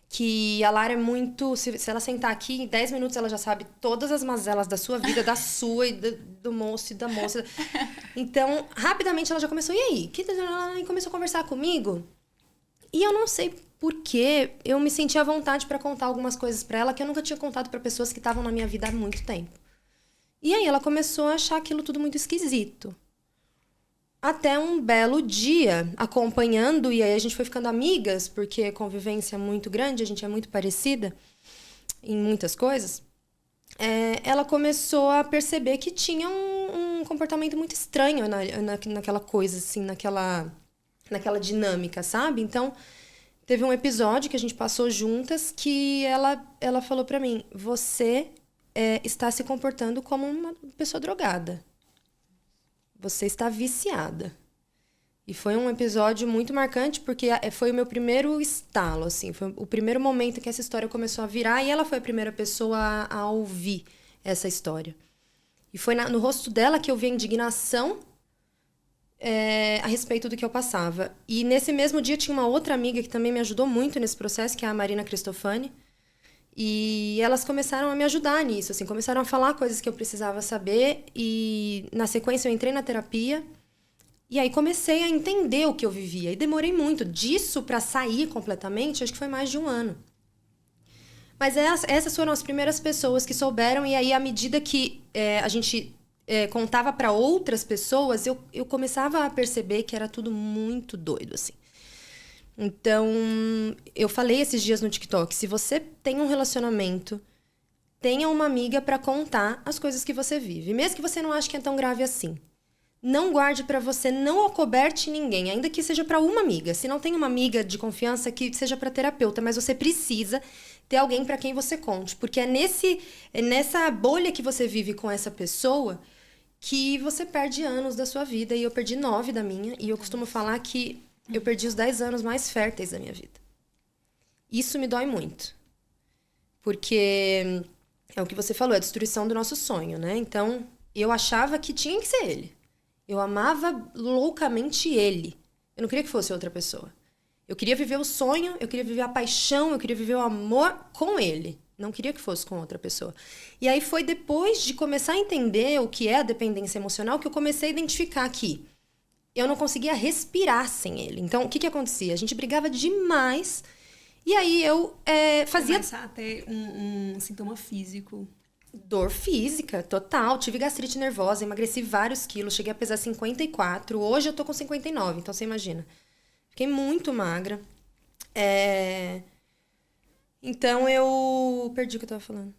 que a Lara é muito... Se ela sentar aqui, em 10 minutos ela já sabe todas as mazelas da sua vida, da sua e do moço e da moça. Então, rapidamente ela já começou, e aí? E começou a conversar comigo. E eu não sei por que eu me senti à vontade para contar algumas coisas para ela que eu nunca tinha contado para pessoas que estavam na minha vida há muito tempo. E aí ela começou a achar aquilo tudo muito esquisito. Até um belo dia, acompanhando, e aí a gente foi ficando amigas, porque a convivência é muito grande, a gente é muito parecida em muitas coisas. Ela começou a perceber que tinha um comportamento muito estranho naquela coisa, assim, naquela dinâmica, sabe? Então, teve um episódio que a gente passou juntas que ela falou pra mim, você está se comportando como uma pessoa drogada. Você está viciada. E foi um episódio muito marcante porque foi o meu primeiro estalo, assim. Foi o primeiro momento que essa história começou a virar e ela foi a primeira pessoa a ouvir essa história. E foi no rosto dela que eu vi a indignação a respeito do que eu passava. E nesse mesmo dia tinha uma outra amiga que também me ajudou muito nesse processo, que é a Marina Cristofani. E elas começaram a me ajudar nisso, assim, começaram a falar coisas que eu precisava saber. E na sequência eu entrei na terapia. E aí comecei a entender o que eu vivia. E demorei muito. Disso para sair completamente, acho que foi mais de 1 ano. Mas essas foram as primeiras pessoas que souberam. E aí, à medida que a gente... contava para outras pessoas, eu começava a perceber que era tudo muito doido, assim. Então, eu falei esses dias no TikTok, se você tem um relacionamento, tenha uma amiga para contar as coisas que você vive. Mesmo que você não ache que é tão grave assim. Não guarde para você, não acoberte ninguém, ainda que seja para uma amiga. Se não tem uma amiga de confiança, que seja para terapeuta, mas você precisa ter alguém para quem você conte. Porque é nessa bolha que você vive com essa pessoa que você perde anos da sua vida. E eu perdi 9 da minha. E eu costumo falar que eu perdi os 10 anos mais férteis da minha vida. Isso me dói muito. Porque é o que você falou, é a destruição do nosso sonho, né? Então, eu achava que tinha que ser ele. Eu amava loucamente ele. Eu não queria que fosse outra pessoa. Eu queria viver o sonho, eu queria viver a paixão, eu queria viver o amor com ele. Não queria que fosse com outra pessoa. E aí foi depois de começar a entender o que é a dependência emocional que eu comecei a identificar que eu não conseguia respirar sem ele. Então, o que acontecia? A gente brigava demais e aí eu fazia... Começar a ter um sintoma físico. Dor física, total. Tive gastrite nervosa, emagreci vários quilos, cheguei a pesar 54. Hoje eu tô com 59, então você imagina. Fiquei muito magra. Então eu perdi o que eu tava falando.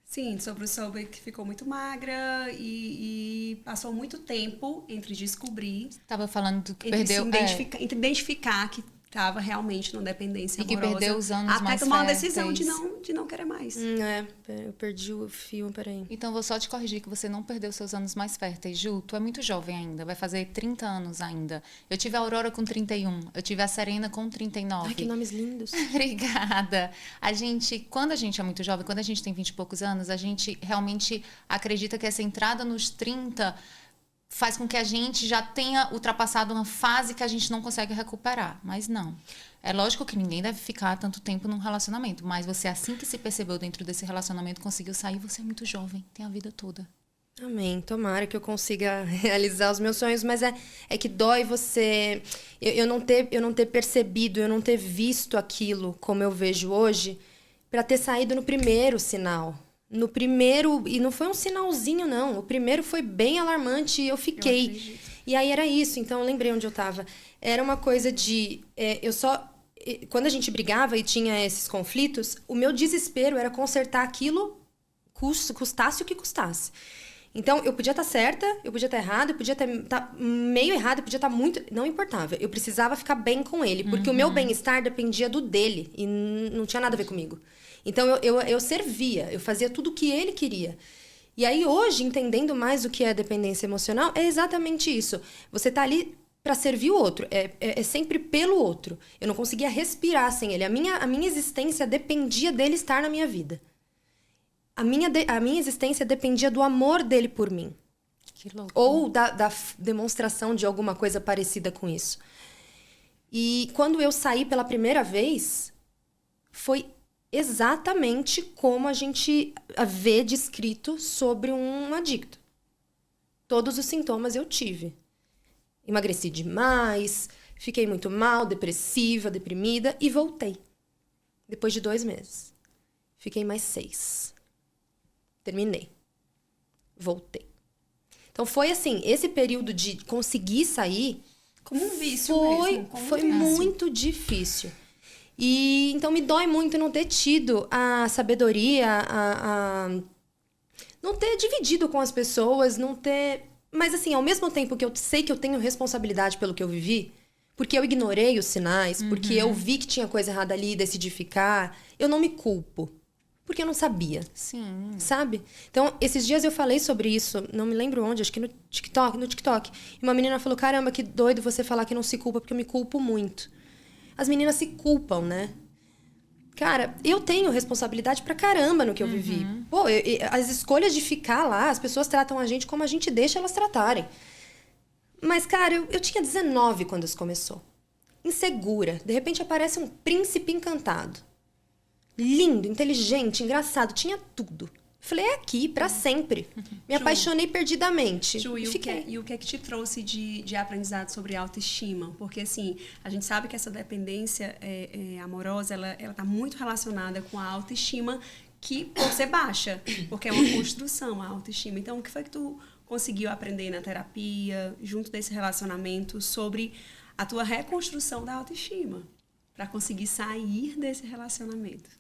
Sim, sobre que ficou muito magra e passou muito tempo entre descobrir... Tava falando do que entre perdeu... entre identificar que estava realmente numa dependência amorosa. E que perdeu os anos até mais tomar uma férteis. decisão de não querer mais. Eu perdi o fio, peraí. Então, vou só te corrigir que você não perdeu seus anos mais férteis. Ju, tu é muito jovem ainda, vai fazer 30 anos ainda. Eu tive a Aurora com 31, eu tive a Serena com 39. Ai, que nomes lindos. Obrigada. Quando a gente é muito jovem, quando a gente tem 20 e poucos anos, a gente realmente acredita que essa entrada nos 30 faz com que a gente já tenha ultrapassado uma fase que a gente não consegue recuperar. Mas não. É lógico que ninguém deve ficar tanto tempo num relacionamento, mas você, assim que se percebeu dentro desse relacionamento, conseguiu sair, você é muito jovem, tem a vida toda. Amém. Tomara que eu consiga realizar os meus sonhos, mas é que dói você... Eu não ter percebido, eu não ter visto aquilo como eu vejo hoje, para ter saído no primeiro sinal. No primeiro... E não foi um sinalzinho, não. O primeiro foi bem alarmante e eu fiquei. E aí era isso. Então, eu lembrei onde eu tava. Era uma coisa de... Quando a gente brigava e tinha esses conflitos, o meu desespero era consertar aquilo, custasse o que custasse. Então, eu podia estar certa, eu podia estar errada, eu podia estar meio errada, eu podia estar muito... Não importava. Eu precisava ficar bem com ele, porque o meu bem-estar dependia do dele e não tinha nada a ver comigo. Então, eu servia, eu fazia tudo o que ele queria. E aí, hoje, entendendo mais o que é dependência emocional, é exatamente isso. Você tá ali para servir o outro, é sempre pelo outro. Eu não conseguia respirar sem ele. A minha existência dependia dele estar na minha vida. A minha existência dependia do amor dele por mim. Que louco. Ou da demonstração de alguma coisa parecida com isso. E quando eu saí pela primeira vez, foi exatamente como a gente vê descrito sobre um adicto. Todos os sintomas eu tive. Emagreci demais, fiquei muito mal, depressiva, deprimida e voltei. Depois de 2 meses. Fiquei mais 6. Terminei. Voltei. Então foi assim, esse período de conseguir sair... Como um vício mesmo. Foi muito difícil. E então me dói muito não ter tido a sabedoria, não ter dividido com as pessoas, não ter... Mas assim, ao mesmo tempo que eu sei que eu tenho responsabilidade pelo que eu vivi, porque eu ignorei os sinais, porque eu vi que tinha coisa errada ali e decidi ficar, eu não me culpo. Porque eu não sabia. Sim. Sabe? Então, esses dias eu falei sobre isso, não me lembro onde, acho que no TikTok. E uma menina falou, caramba, que doido você falar que não se culpa, porque eu me culpo muito. As meninas se culpam, né? Cara, eu tenho responsabilidade pra caramba no que eu vivi. Pô, as escolhas de ficar lá, as pessoas tratam a gente como a gente deixa elas tratarem. Mas, cara, eu tinha 19 quando isso começou. Insegura. De repente aparece um príncipe encantado. Lindo, inteligente, engraçado. Tinha tudo. Falei, é aqui, pra sempre. Me apaixonei perdidamente. Ju, e o que é que te trouxe de aprendizado sobre autoestima? Porque, assim, a gente sabe que essa dependência amorosa, ela tá muito relacionada com a autoestima que pode ser baixa, porque é uma construção a autoestima. Então, o que foi que tu conseguiu aprender na terapia, junto desse relacionamento, sobre a tua reconstrução da autoestima, para conseguir sair desse relacionamento?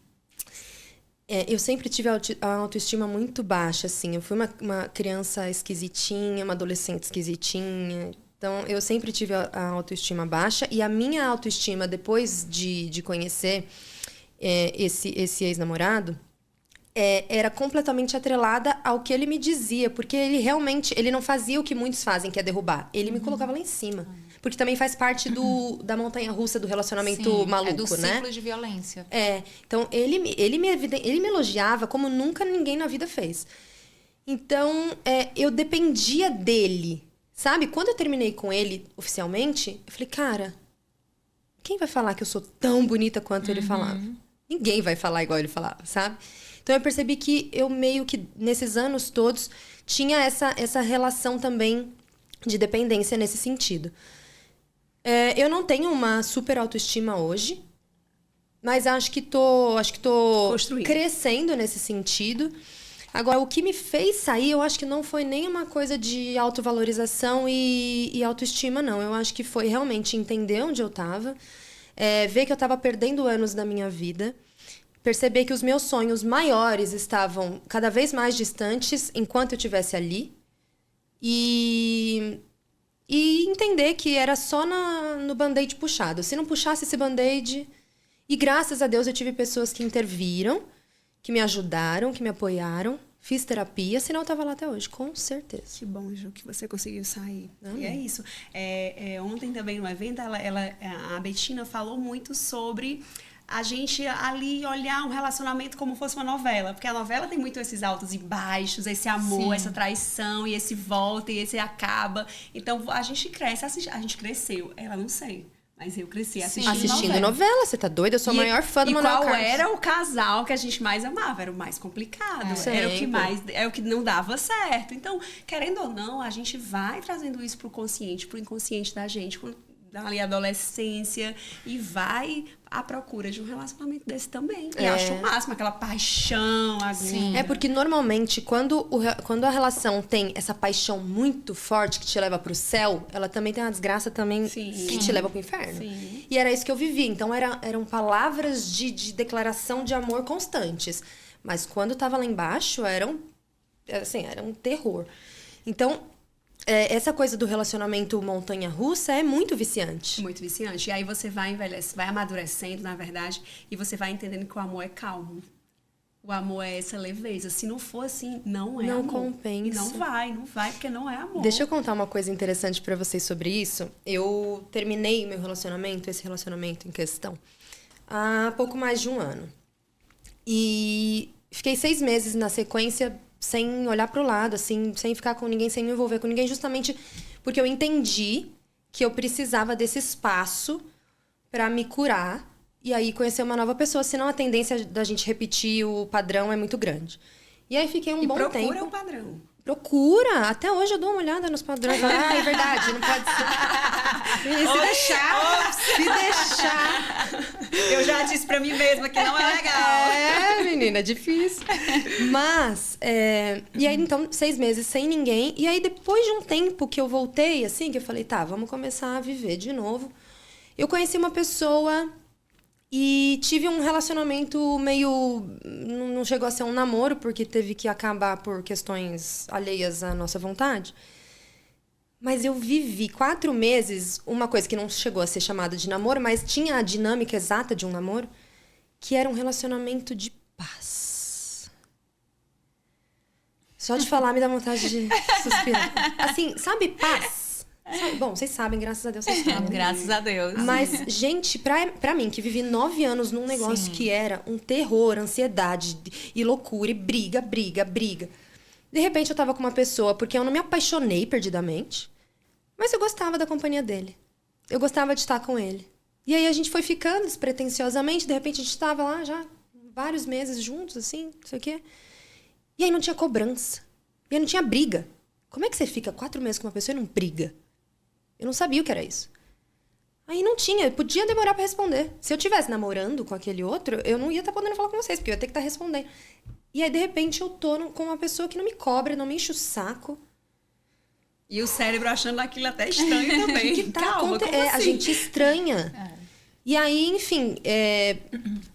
Eu sempre tive a autoestima muito baixa, assim. Eu fui uma criança esquisitinha, uma adolescente esquisitinha. Então, eu sempre tive a autoestima baixa. E a minha autoestima, depois de conhecer esse ex-namorado, era completamente atrelada ao que ele me dizia. Porque ele realmente... Ele não fazia o que muitos fazem, que é derrubar. Ele me colocava lá em cima. Porque também faz parte da montanha-russa do relacionamento maluco, é do né? ciclo de violência. Então ele me elogiava como nunca ninguém na vida fez. Então, eu dependia dele, sabe? Quando eu terminei com ele oficialmente, eu falei, cara, quem vai falar que eu sou tão bonita quanto ele falava? Ninguém vai falar igual ele falava, sabe? Então eu percebi que eu meio que, nesses anos todos, tinha essa relação também de dependência nesse sentido. Eu não tenho uma super autoestima hoje, mas acho que tô crescendo nesse sentido. Agora, o que me fez sair, eu acho que não foi nem uma coisa de autovalorização e autoestima, não. Eu acho que foi realmente entender onde eu estava, ver que eu estava perdendo anos da minha vida, perceber que os meus sonhos maiores estavam cada vez mais distantes enquanto eu estivesse ali. E entender que era só no band-aid puxado. Se não puxasse esse band-aid... E graças a Deus eu tive pessoas que interviram, que me ajudaram, que me apoiaram. Fiz terapia, senão eu estava lá até hoje, com certeza. Que bom, Ju, que você conseguiu sair. Amém. E é isso. Ontem também no evento, a Betina falou muito sobre... a gente ali olhar um relacionamento como fosse uma novela. Porque a novela tem muito esses altos e baixos, esse amor, Sim. essa traição, e esse volta, e esse acaba. Então, a gente cresce, a gente cresceu. Ela não sei, mas eu cresci assistindo novela. Você tá doida? Eu sou a maior fã do Manuel Carlos. E qual era o casal que a gente mais amava? Era o mais complicado. Era o que não dava certo. Então, querendo ou não, a gente vai trazendo isso pro consciente, pro inconsciente da gente, ali adolescência e vai à procura de um relacionamento desse também. E acho o máximo, aquela paixão aguda. É porque normalmente quando a relação tem essa paixão muito forte que te leva pro céu, ela também tem uma desgraça também que te leva pro inferno. Sim. E era isso que eu vivi. Então eram palavras de declaração de amor constantes. Mas quando tava lá embaixo, era um terror. Então, essa coisa do relacionamento montanha-russa é muito viciante. Muito viciante. E aí você vai envelhecendo, vai amadurecendo, na verdade, e você vai entendendo que o amor é calmo. O amor é essa leveza. Se não for assim, não é amor. Não compensa. E não vai, porque não é amor. Deixa eu contar uma coisa interessante pra vocês sobre isso. Eu terminei meu relacionamento, esse relacionamento em questão, há pouco mais de um ano. E fiquei 6 meses na sequência sem olhar pro lado, assim, sem ficar com ninguém, sem me envolver com ninguém, justamente porque eu entendi que eu precisava desse espaço pra me curar e aí conhecer uma nova pessoa, senão a tendência da gente repetir o padrão é muito grande. E aí fiquei um bom tempo. Procura o padrão. Procura! Até hoje eu dou uma olhada nos padrões. Ah, é verdade, não pode ser. Se deixar. Eu já disse pra mim mesma que não é legal. É, menina, é difícil. Mas, e aí então, 6 meses sem ninguém. E aí depois de um tempo que eu voltei, assim, que eu falei, tá, vamos começar a viver de novo. Eu conheci uma pessoa e tive um relacionamento meio... Não chegou a ser um namoro, porque teve que acabar por questões alheias à nossa vontade. Mas eu vivi 4 meses uma coisa que não chegou a ser chamada de namoro, mas tinha a dinâmica exata de um namoro, que era um relacionamento de paz. Só de falar me dá vontade de suspirar. Assim, sabe paz? Bom, vocês sabem, graças a Deus vocês sabem. Graças a Deus. Mas, gente, pra mim, que vivi 9 anos num negócio que era um terror, ansiedade e loucura, e briga. De repente eu tava com uma pessoa, porque eu não me apaixonei perdidamente, mas eu gostava da companhia dele. Eu gostava de estar com ele. E aí a gente foi ficando despretensiosamente, de repente a gente tava lá já vários meses juntos, assim, não sei o quê. E aí não tinha cobrança. E aí não tinha briga. Como é que você fica 4 meses com uma pessoa e não briga? Eu não sabia o que era isso. Aí não tinha, podia demorar pra responder. Se eu estivesse namorando com aquele outro, eu não ia estar podendo falar com vocês, porque eu ia ter que estar respondendo. E aí, de repente, eu tô com uma pessoa que não me cobra, não me enche o saco. E o cérebro achando aquilo até estranho também. Que tá Calma, como assim? A gente estranha. E aí, enfim,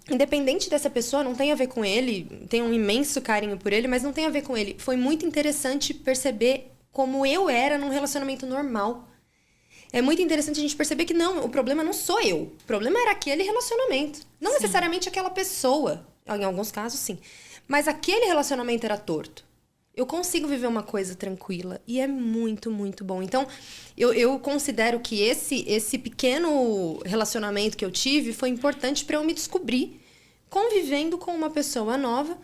independente dessa pessoa, não tem a ver com ele, tenho um imenso carinho por ele, mas não tem a ver com ele. Foi muito interessante perceber como eu era num relacionamento normal. É muito interessante a gente perceber que não, o problema não sou eu. O problema era aquele relacionamento. Não necessariamente aquela pessoa. Em alguns casos, sim. Mas aquele relacionamento era torto. Eu consigo viver uma coisa tranquila. E é muito, muito bom. Então, eu considero que esse pequeno relacionamento que eu tive foi importante para eu me descobrir convivendo com uma pessoa nova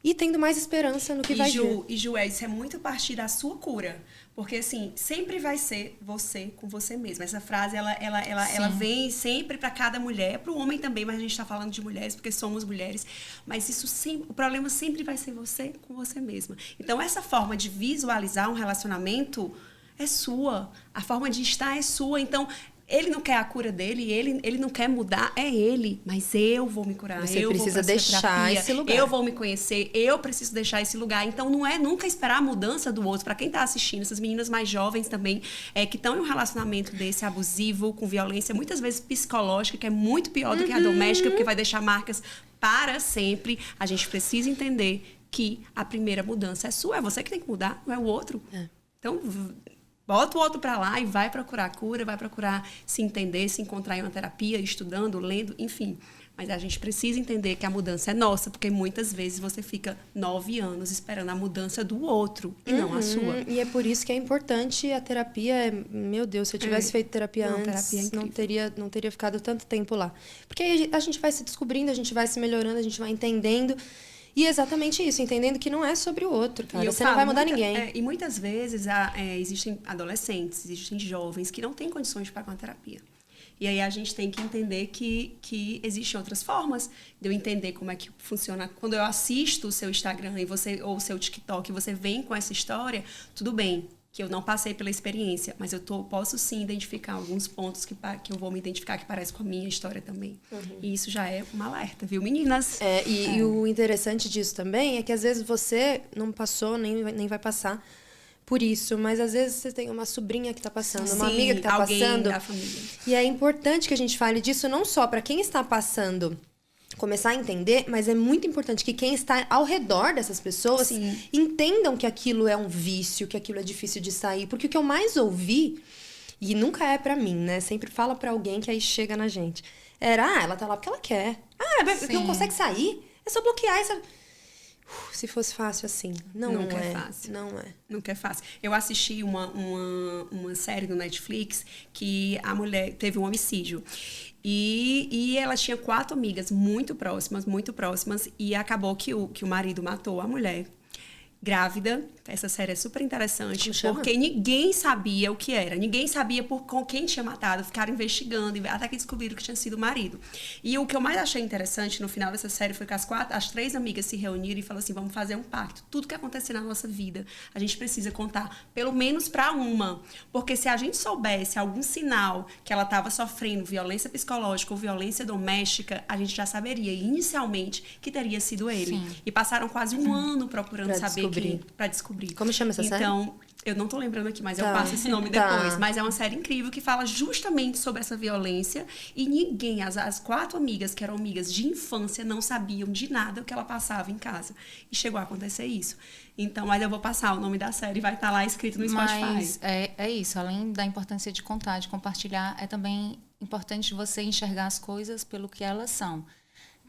e tendo mais esperança no que vai vir. E Ju, isso é muito a partir da sua cura. Porque, assim, sempre vai ser você com você mesma. Essa frase, ela vem sempre para cada mulher, para o homem também, mas a gente está falando de mulheres porque somos mulheres. Mas o problema sempre vai ser você com você mesma. Então, essa forma de visualizar um relacionamento é sua. A forma de estar é sua. Então, ele não quer a cura dele, ele não quer mudar, é ele. Mas eu vou me curar, Você eu precisa vou pra deixar terapia, esse lugar. eu vou me conhecer, eu preciso deixar esse lugar. Então, não é nunca esperar a mudança do outro. Para quem tá assistindo, essas meninas mais jovens também, que estão em um relacionamento desse abusivo, com violência, muitas vezes psicológica, que é muito pior do que a doméstica, porque vai deixar marcas para sempre. A gente precisa entender que a primeira mudança é sua, é você que tem que mudar, não é o outro. Então, bota o outro pra lá e vai procurar cura, vai procurar se entender, se encontrar em uma terapia, estudando, lendo, enfim. Mas a gente precisa entender que a mudança é nossa, porque muitas vezes você fica 9 anos esperando a mudança do outro e não a sua. E é por isso que é importante a terapia. Meu Deus, se eu tivesse feito terapia antes, terapia não teria ficado tanto tempo lá. Porque aí a gente vai se descobrindo, a gente vai se melhorando, a gente vai entendendo. E é exatamente isso, entendendo que não é sobre o outro, cara. Você não vai mudar ninguém. E muitas vezes existem adolescentes, existem jovens que não têm condições de pagar uma terapia. E aí a gente tem que entender que existem outras formas de eu entender como é que funciona. Quando eu assisto o seu Instagram ou o seu TikTok e você vem com essa história, tudo bem. que eu não passei pela experiência, mas posso sim identificar alguns pontos que eu vou me identificar que parece com a minha história também. E isso já é um alerta, viu, meninas? E o interessante disso também é que às vezes você não passou, nem vai passar por isso, mas às vezes você tem uma sobrinha que está passando, uma amiga que está passando. Da família. E é importante que a gente fale disso não só para quem está passando começar a entender, mas é muito importante que quem está ao redor dessas pessoas entendam que aquilo é um vício, que aquilo é difícil de sair. Porque o que eu mais ouvi, e nunca é pra mim, né? Sempre fala pra alguém que aí chega na gente. Era, ela tá lá porque ela quer. Porque não consegue sair? É só bloquear. Se fosse fácil assim. Nunca é fácil. Não é. Nunca é fácil. Eu assisti uma série no Netflix que a mulher teve um homicídio. E ela tinha 4 amigas muito próximas. E acabou que o marido matou a mulher. Grávida. Essa série é super interessante. Porque ninguém sabia o que era. Ninguém sabia com quem tinha matado. Ficaram investigando. Até que descobriram que tinha sido o marido. E o que eu mais achei interessante no final dessa série foi que as 3 amigas se reuniram e falaram assim, vamos fazer um pacto. Tudo que acontecer na nossa vida, a gente precisa contar pelo menos para uma. Porque se a gente soubesse algum sinal que ela estava sofrendo violência psicológica ou violência doméstica, a gente já saberia inicialmente que teria sido ele. Sim. E passaram quase um ano procurando saber para descobrir. Como chama essa série? Então, eu não tô lembrando aqui, mas eu passo esse nome depois. Mas é uma série incrível que fala justamente sobre essa violência. E ninguém, as 4 amigas, que eram amigas de infância, não sabiam de nada o que ela passava em casa. E chegou a acontecer isso. Então, mas eu vou passar o nome da série, vai estar lá escrito no Spotify. Mas é isso, além da importância de contar, de compartilhar, é também importante você enxergar as coisas pelo que elas são.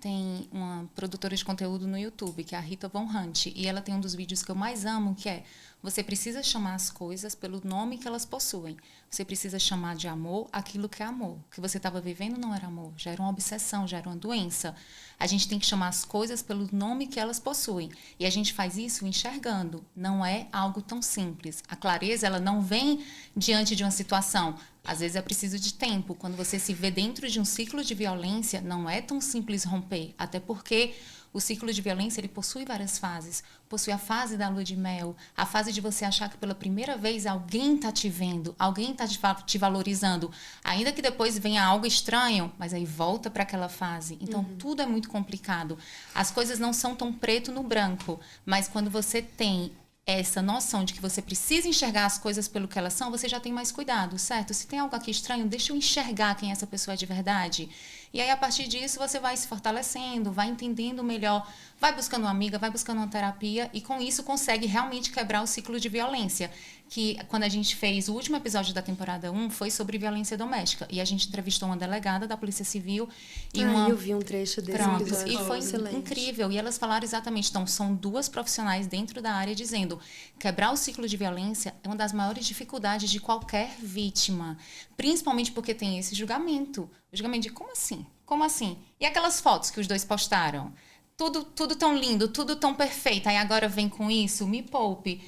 Tem uma produtora de conteúdo no YouTube, que é a Rita Von Hunt, e ela tem um dos vídeos que eu mais amo, que é: você precisa chamar as coisas pelo nome que elas possuem. Você precisa chamar de amor aquilo que é amor. O que você estava vivendo não era amor, já era uma obsessão, já era uma doença. A gente tem que chamar as coisas pelo nome que elas possuem. E a gente faz isso enxergando. Não é algo tão simples. A clareza, ela não vem diante de uma situação. Às vezes é preciso de tempo. Quando você se vê dentro de um ciclo de violência, não é tão simples romper. Até porque o ciclo de violência, ele possui várias fases. Possui a fase da lua de mel, a fase de você achar que pela primeira vez alguém está te vendo, alguém está te valorizando. Ainda que depois venha algo estranho, mas aí volta para aquela fase. Então, tudo é muito complicado. As coisas não são tão preto no branco, mas quando você tem essa noção de que você precisa enxergar as coisas pelo que elas são, você já tem mais cuidado, certo? Se tem algo aqui estranho, deixa eu enxergar quem essa pessoa é de verdade. E aí, a partir disso, você vai se fortalecendo, vai entendendo melhor, vai buscando uma amiga, vai buscando uma terapia e, com isso, consegue realmente quebrar o ciclo de violência. Que, quando a gente fez o último episódio da temporada 1, foi sobre violência doméstica. E a gente entrevistou uma delegada da Polícia Civil. E eu vi um trecho desse episódio. E foi incrível. E elas falaram exatamente, então, são 2 profissionais dentro da área dizendo: quebrar o ciclo de violência é uma das maiores dificuldades de qualquer vítima. Principalmente porque tem esse julgamento. O julgamento de como assim? Como assim? E aquelas fotos que os 2 postaram? Tudo tão lindo, tudo tão perfeito. Aí agora vem com isso, me poupe.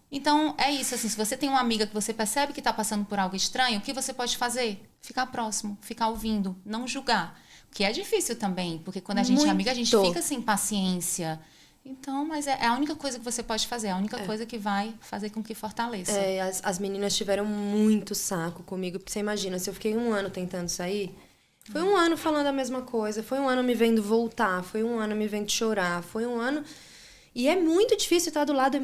Então, é isso. Assim, se você tem uma amiga que você percebe que está passando por algo estranho, o que você pode fazer? Ficar próximo, ficar ouvindo, não julgar. Que é difícil também, porque quando a gente é amiga, a gente fica sem paciência. Então, mas é a única coisa que você pode fazer, é a única coisa que vai fazer com que fortaleça. As meninas tiveram muito saco comigo, porque você imagina, se eu fiquei 1 ano tentando sair, foi 1 ano falando a mesma coisa, foi 1 ano me vendo voltar, foi 1 ano me vendo chorar, foi 1 ano... E é muito difícil estar do lado,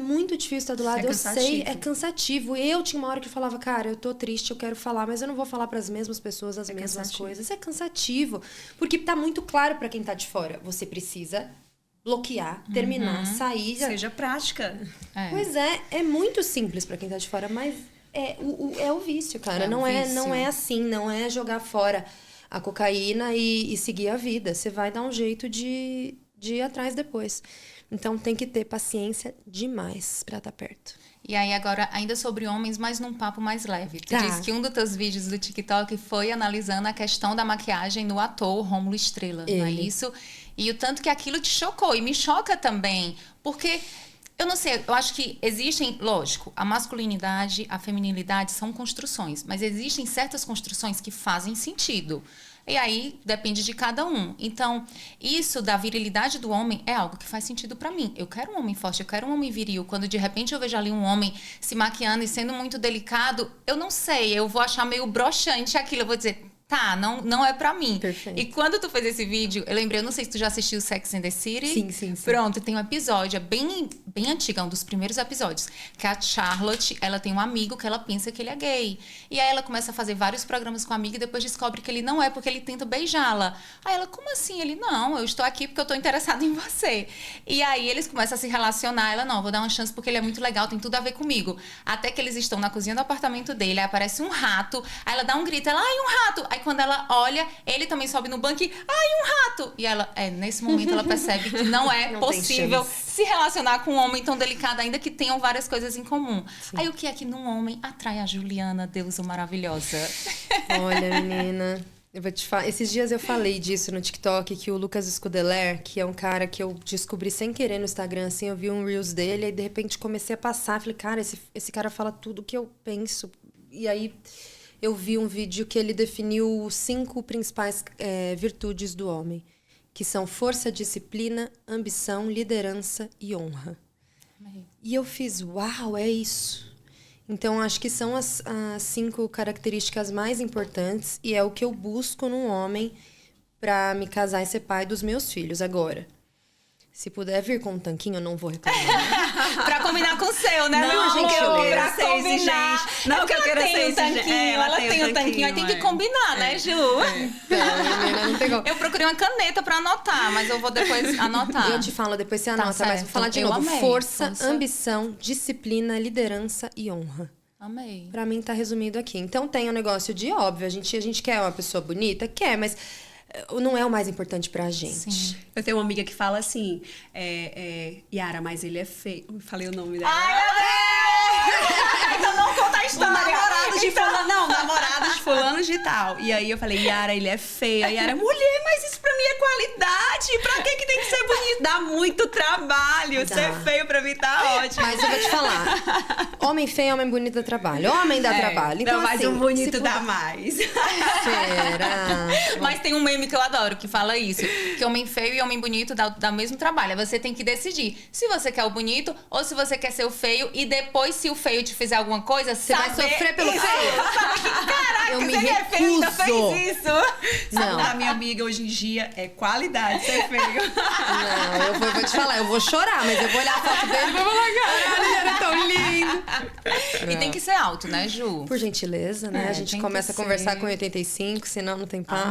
eu sei, é cansativo. Eu tinha uma hora que eu falava, cara, eu tô triste, eu quero falar, mas eu não vou falar para as mesmas pessoas as mesmas coisas. É cansativo, porque tá muito claro para quem tá de fora. Você precisa bloquear, terminar, sair. Seja prática. Pois é muito simples para quem tá de fora, mas é o vício, cara. Não é assim, não é jogar fora a cocaína e seguir a vida. Você vai dar um jeito de ir atrás depois. Então, tem que ter paciência demais pra estar perto. E aí, agora, ainda sobre homens, mas num papo mais leve. Tu disse que um dos teus vídeos do TikTok foi analisando a questão da maquiagem no ator Rômulo Estrela, não é isso? E o tanto que aquilo te chocou. E me choca também, porque... Eu não sei, eu acho que existem, lógico, a masculinidade, a feminilidade são construções, mas existem certas construções que fazem sentido. E aí, depende de cada um. Então, isso da virilidade do homem é algo que faz sentido pra mim. Eu quero um homem forte, eu quero um homem viril. Quando, de repente, eu vejo ali um homem se maquiando e sendo muito delicado, eu não sei, eu vou achar meio broxante aquilo. Eu vou dizer, tá, não é pra mim. Perfeito. E quando tu fez esse vídeo, eu lembrei, eu não sei se tu já assistiu Sex and the City. Sim. Pronto, tem um episódio, é bem antigo, é um dos primeiros episódios, que a Charlotte, ela tem um amigo que ela pensa que ele é gay. E aí ela começa a fazer vários programas com a amiga e depois descobre que ele não é, porque ele tenta beijá-la. Aí ela, como assim? Ele, não, eu estou aqui porque eu estou interessada em você. E aí eles começam a se relacionar. Ela, não, vou dar uma chance porque ele é muito legal, tem tudo a ver comigo. Até que eles estão na cozinha do apartamento dele, aí aparece um rato, aí ela dá um grito, ela, ai, um rato! Aí quando ela olha, ele também sobe no banco e, ai, um rato! E ela, nesse momento ela percebe que não é Não tem possível chance. se relacionar com um homem tão delicado, ainda que tenham várias coisas em comum. Sim. Aí o que é que num homem atrai a Juliana, deusa maravilhosa? Olha, menina, eu vou te falar. Esses dias eu falei disso no TikTok, que o Lucas Scudeler, que é um cara que eu descobri sem querer no Instagram, assim, eu vi um Reels dele, e de repente comecei a passar. Falei, cara, esse cara fala tudo o que eu penso. E aí eu vi um vídeo que ele definiu 5 principais virtudes do homem, que são força, disciplina, ambição, liderança e honra. E eu fiz, uau, é isso. Então, acho que são as 5 características mais importantes e é o que eu busco num homem para me casar e ser pai dos meus filhos. Agora, se puder vir com um tanquinho, eu não vou reclamar. Pra combinar com o seu, né? Não, meu gente, amor? eu queira Pra ser combinar. exigente. Não, É que eu ela queira tem ser um tanquinho, exigente. ela tem um tanquinho. Aí tem que combinar, né, Ju? Então, menina, não tem como. Eu procurei uma caneta pra anotar, mas eu vou depois anotar. Eu te falo, depois você Tá anota, mas vou certo. falar de Eu novo. amei. Força, Força. ambição, disciplina, liderança e honra. Amei. Pra mim tá resumido aqui. Então tem o negócio de óbvio, a gente quer uma pessoa bonita, quer, mas não é o mais importante pra gente. Sim. Eu tenho uma amiga que fala assim, Yara, mas ele é feio. Eu falei o nome dela. Ai, meu Deus! Então não conta a história. Namorado de fulano, não, namorado de fulano de tal. E aí eu falei, Yara, ele é feio. A Yara, mulher, mas isso pra mim é qualidade. Pra que tem que ser bonito? Dá muito trabalho. Dá. Ser feio pra mim tá ótimo. Mas eu vou te falar, homem feio, homem bonito dá trabalho. Homem dá trabalho. Então, não, mas assim, o bonito se dá puder- mais. Será? Mas tem um meme que eu adoro, que fala isso. Que homem feio e homem bonito dá o mesmo trabalho. Você tem que decidir se você quer o bonito ou se você quer ser o feio. E depois, se o feio te fizer alguma coisa, Você vai sofrer pelo feio? Caraca, Eu me você é feio, ainda recuso. fez isso. Não. A minha amiga hoje em dia é qualidade ser feio. Não, eu vou te falar, eu vou chorar, mas eu vou olhar a foto dele e vou falar, caralho, ele era tão lindo. E tem que ser alto, né, Ju? Por gentileza, né? É, A gente tem começa a que conversar ser. com 85, senão não tem papo.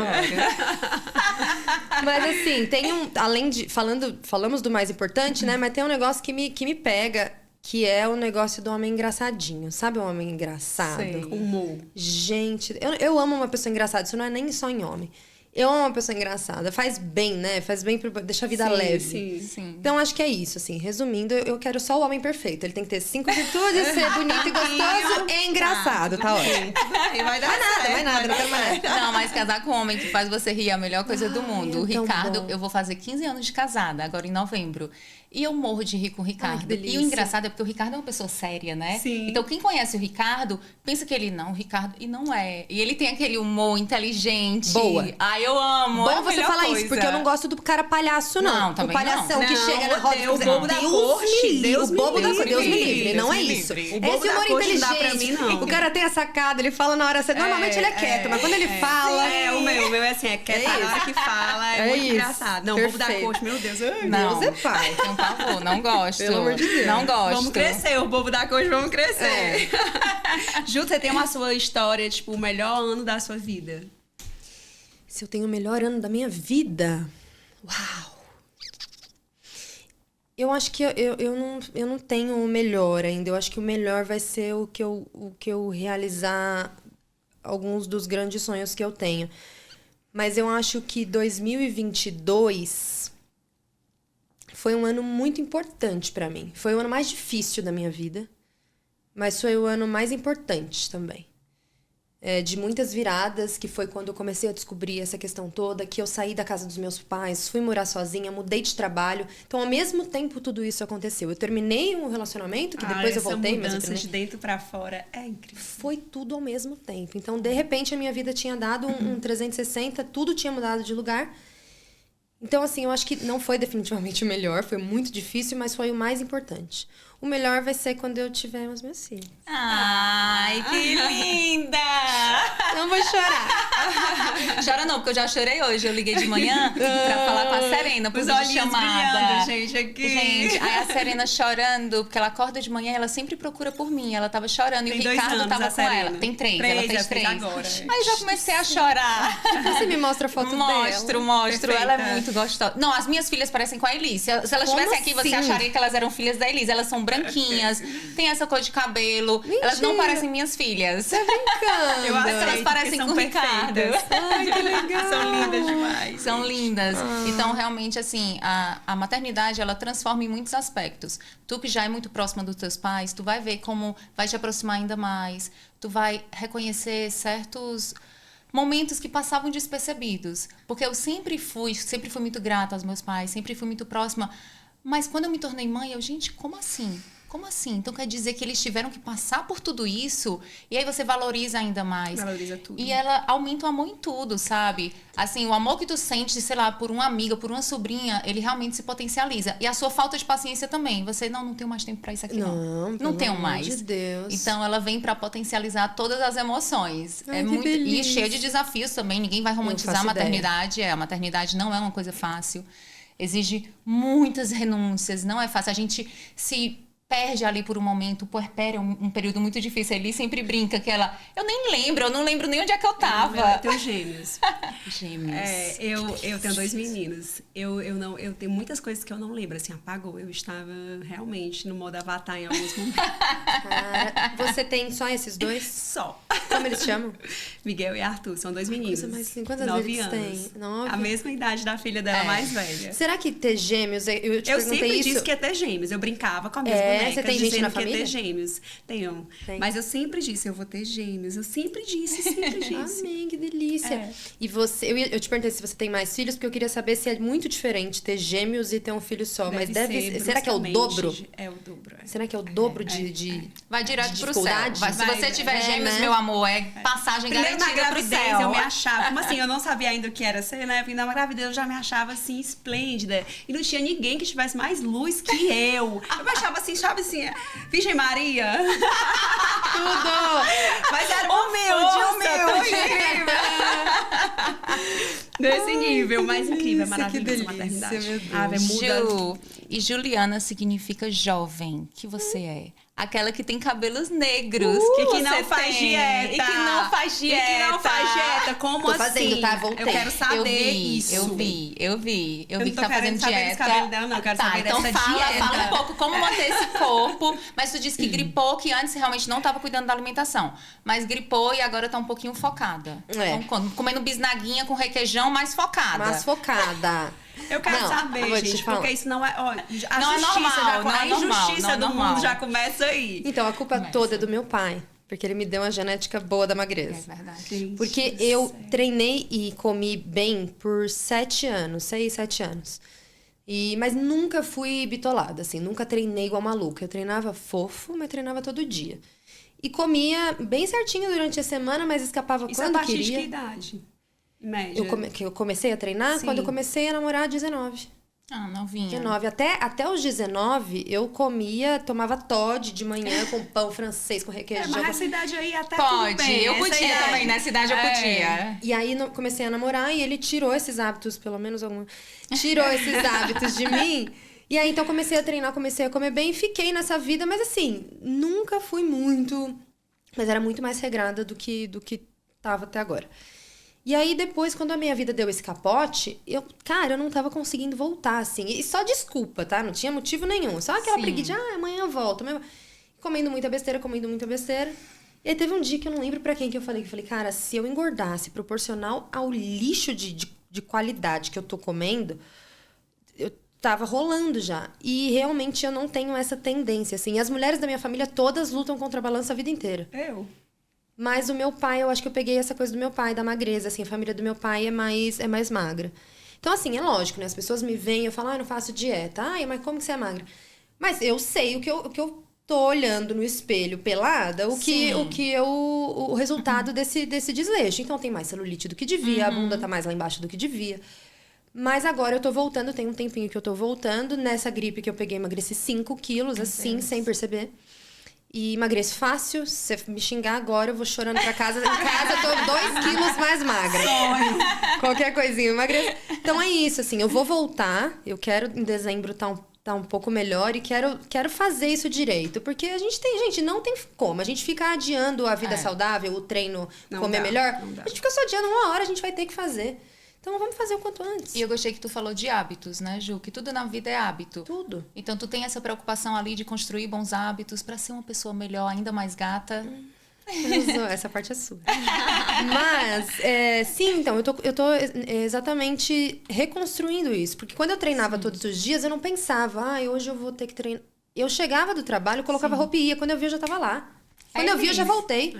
Mas assim, tem além de. Falamos do mais importante, né? Mas tem um negócio que me pega, que é o negócio do homem engraçadinho. Sabe o homem engraçado? Sei. Humor. Gente, eu amo uma pessoa engraçada. Isso não é nem só em homem. Eu amo uma pessoa engraçada. Faz bem, né? Faz bem, deixa a vida Sim, leve. sim. Sim. Então, acho que é isso, assim. Resumindo, eu quero só o homem perfeito. Ele tem que ter 5 virtudes, ser bonito e gostoso e engraçado, tá ótimo. E vai dar Mais nada, certo, mais nada, vai não quero dar mais nada. Não, mas casar com um homem que faz você rir é a melhor coisa do mundo. O é tão Ricardo, bom. eu vou fazer 15 anos de casada, agora em novembro. E eu morro de rir com o Ricardo. que delícia. E o engraçado é porque o Ricardo é uma pessoa séria, né? Sim. Então, quem conhece o Ricardo, pensa que ele não, o Ricardo, e não é. E ele tem aquele humor inteligente. Boa. Ai, eu amo. é a Bom você melhor falar coisa. isso, porque eu não gosto do cara palhaço, não. Não, também o palhação não. que Não, chega na roda odeio o e bobo da corte, Deus o bobo me da livre. corte, Deus me livre. Deus Não me é livre. isso. O Esse bobo da humor corte não inteligente. dá pra mim, não. O cara tem a sacada, ele fala na hora certa. Normalmente ele é quieto, mas quando ele fala... O meu é assim, é quieto na hora que fala, é, É muito isso. engraçado. Não, o bobo da Perfeito. corte, meu Deus. Ai, Não, Deus é pai. Tem um pavor, não gosto. Pelo amor de Deus. Não gosto. Vamos crescer, o bobo da corte, vamos crescer. Ju, você tem uma sua história, tipo, o melhor ano da sua vida? Se eu tenho o melhor ano da minha vida... Uau! Eu acho que eu não tenho o melhor ainda. Eu acho que o melhor vai ser o que eu realizar alguns dos grandes sonhos que eu tenho. Mas eu acho que 2022 foi um ano muito importante pra mim. Foi o ano mais difícil da minha vida, mas foi o ano mais importante também. de muitas viradas, que foi quando eu comecei a descobrir essa questão toda, que eu saí da casa dos meus pais, fui morar sozinha, mudei de trabalho. Então, ao mesmo tempo, tudo isso aconteceu. Eu terminei um relacionamento, que depois eu voltei, mas eu mudança terminei. de dentro pra fora é incrível. Foi tudo ao mesmo tempo. Então, de repente, a minha vida tinha dado um 360, tudo tinha mudado de lugar. Então, assim, eu acho que não foi definitivamente o melhor, foi muito difícil, mas foi o mais importante. O melhor vai ser quando eu tiver os meus filhos. Ai, que linda! Não vou chorar. Chora não, porque eu já chorei hoje. Eu liguei de manhã pra falar com a Serena por Os olhinhos chamada. brilhando, gente, aqui. Gente, aí a Serena chorando, porque ela acorda de manhã e ela sempre procura por mim. Ela tava chorando Tem e o 2 Ricardo anos, tava a com Serena. ela. Tem 3, ela fez 3. agora. Aí já comecei a chorar. Você me mostra a foto dela. Mostro. Ela é Perfeita. muito gostosa. Não, as minhas filhas parecem com a Elise. Se elas Como estivessem aqui, você assim? acharia que elas eram filhas da Elise. Elas são branquinhas, têm essa cor de cabelo. Elas não Mentira. parecem minhas filhas. Tá brincando. Eu Mas elas aceito, parecem porque com o são Ricardo. perfeitas. Ai, que legal. São lindas demais. São lindas. Então, realmente, assim, a maternidade, ela transforma em muitos aspectos. Tu que já é muito próxima dos teus pais, tu vai ver como vai te aproximar ainda mais. Tu vai reconhecer certos momentos que passavam despercebidos. Porque eu sempre fui muito grata aos meus pais, sempre fui muito próxima. Mas quando eu me tornei mãe, gente, como assim? Como assim? Então quer dizer que eles tiveram que passar por tudo isso? E aí você valoriza ainda mais. Valoriza tudo. E ela aumenta o amor em tudo, sabe? Assim, o amor que tu sente, sei lá, por uma amiga, por uma sobrinha, ele realmente se potencializa. E a sua falta de paciência também. Você, não tenho mais tempo pra isso aqui, não Pelo tenho amor mais. de Deus. Então ela vem pra potencializar todas as emoções. Ai, É que muito e delícia. cheia de desafios também. Ninguém vai romantizar a faço ideia. maternidade. A maternidade não é uma coisa fácil. Exige muitas renúncias, não é fácil. A gente se perde ali por um momento, o puerpério é um período muito difícil. Ele sempre brinca que ela... Eu não lembro nem onde é que eu tava. Eu tenho gêmeos. Gêmeos. Eu tenho 2 meninos. Eu tenho muitas coisas que eu não lembro, assim, apagou. Eu estava realmente no modo avatar em alguns momentos. Cara, você tem só esses 2? Só. Como eles chamam? Miguel e Arthur, são 2 meninos. Coisa mais linda. Quantos 9 eles anos. têm? 9? A mesma idade da filha dela mais velha. Será que ter gêmeos... Eu te Eu perguntei sempre isso... disse que ia ter gêmeos. Eu brincava com a minha É? boneca, Você tem gente dizendo na que ia família? ter gêmeos. Tenho. Tem. Mas eu sempre disse, eu vou ter gêmeos. Eu sempre disse. Amém, que delícia. É. E você... Eu te perguntei se você tem mais filhos, porque eu queria saber se é muito diferente ter gêmeos e ter um filho só. Mas deve... Será que é o dobro? É o dobro. Será que é o dobro de... Vai direto de pro céu. dificuldade? Se você tiver gêmeos, né? meu amor, é passagem Primeiro na garantida pro gravidez céu. eu me achava, como assim, eu não sabia ainda o que era ser, né? Porque na gravidez eu já me achava assim, esplêndida. E não tinha ninguém que tivesse mais luz que eu. Eu me achava assim, sabe assim, Virgem Maria. Tudo! Mas era humilde. Desse nível, mais incrível, Nossa, que maravilhoso a delícia, maternidade. meu Deus. Ave, muda. Ju, e Juliana significa jovem, que você é. Aquela que tem cabelos negros, E que não você faz tem. dieta. E que não faz dieta. E que não faz dieta. Como Tô assim? fazendo, tá? Voltei. Eu quero saber isso. Eu vi Eu que não tô tá querendo fazendo saber dieta. dos cabelos dela, não. Eu quero saber então dessa fala dieta. um pouco como manter esse corpo. Mas tu disse que gripou, que antes realmente não tava cuidando da alimentação. Mas gripou e agora tá um pouquinho focada. É. Então, comendo bisnaguinha com requeijão, mais focada. Mas focada. Eu quero Não, eu saber, vou te gente, falar. porque isso não é... Ó, a Não é justiça normal, já, não é a normal, injustiça não é do normal. mundo já começa aí. Então, a culpa toda é do meu pai. Porque ele me deu uma genética boa da É magreza. verdade. Porque eu treinei e comi bem por 7 anos, 6, 7 anos. Mas nunca fui bitolada, assim, nunca treinei igual maluca. Eu treinava fofo, mas treinava todo dia. E comia bem certinho durante a semana, mas escapava Isso a quando partir de que queria. idade? Em média. Que eu comecei a treinar Sim. quando eu comecei a namorar 19. Ah, novinha. 19. Até os 19, eu comia, tomava Toddy de manhã com pão francês, com requeijão. Mas essa idade aí até Pode, tudo bem. eu Essa podia idade- também, nessa idade eu podia. E aí comecei a namorar e ele tirou esses hábitos, pelo menos algum. Tirou esses hábitos de mim. E aí então comecei a treinar, comecei a comer bem e fiquei nessa vida, mas assim, nunca fui muito. Mas era muito mais regrada do que tava até agora. E aí depois, quando a minha vida deu esse capote, eu não tava conseguindo voltar, assim. E só desculpa, tá? Não tinha motivo nenhum. Só aquela Sim. preguiça de, amanhã eu volto. Amanhã... Comendo muita besteira. E aí teve um dia que eu não lembro pra quem que eu falei. Cara, se eu engordasse proporcional ao lixo de qualidade que eu tô comendo, eu tava rolando já. E realmente eu não tenho essa tendência, assim. As mulheres da minha família todas lutam contra a balança a vida inteira. Eu? Mas o meu pai, eu acho que eu peguei essa coisa do meu pai, da magreza, assim, a família do meu pai é mais magra. Então, assim, é lógico, né? As pessoas me veem, eu falo, eu não faço dieta. Ai, mas como que você é magra? Mas eu sei o que eu tô olhando no espelho pelada, o resultado desse desleixo. Então, tem mais celulite do que devia, a bunda tá mais lá embaixo do que devia. Mas agora eu tô voltando, tem um tempinho que eu tô voltando. Nessa gripe que eu peguei, emagreci 5 quilos, assim, sem perceber. E emagreço fácil. Se você me xingar agora, eu vou chorando pra casa. Em casa, eu tô 2 quilos mais magra. Qualquer coisinha, eu emagreço. Então é isso, assim, eu vou voltar. Eu quero, em dezembro, tá um pouco melhor. E quero fazer isso direito. Porque gente, não tem como. A gente fica adiando a vida saudável, o treino, comer melhor. A gente fica só adiando 1 hora, a gente vai ter que fazer. Então, vamos fazer o quanto antes. E eu gostei que tu falou de hábitos, né, Ju? Que tudo na vida é hábito. Tudo. Então, tu tem essa preocupação ali de construir bons hábitos para ser uma pessoa melhor, ainda mais gata. Essa parte é sua. Mas, sim, então, eu tô exatamente reconstruindo isso. Porque quando eu treinava todos os dias, eu não pensava, hoje eu vou ter que treinar. Eu chegava do trabalho, colocava roupa e ia. Quando eu via, eu já tava lá. Quando eu via, eu já voltei.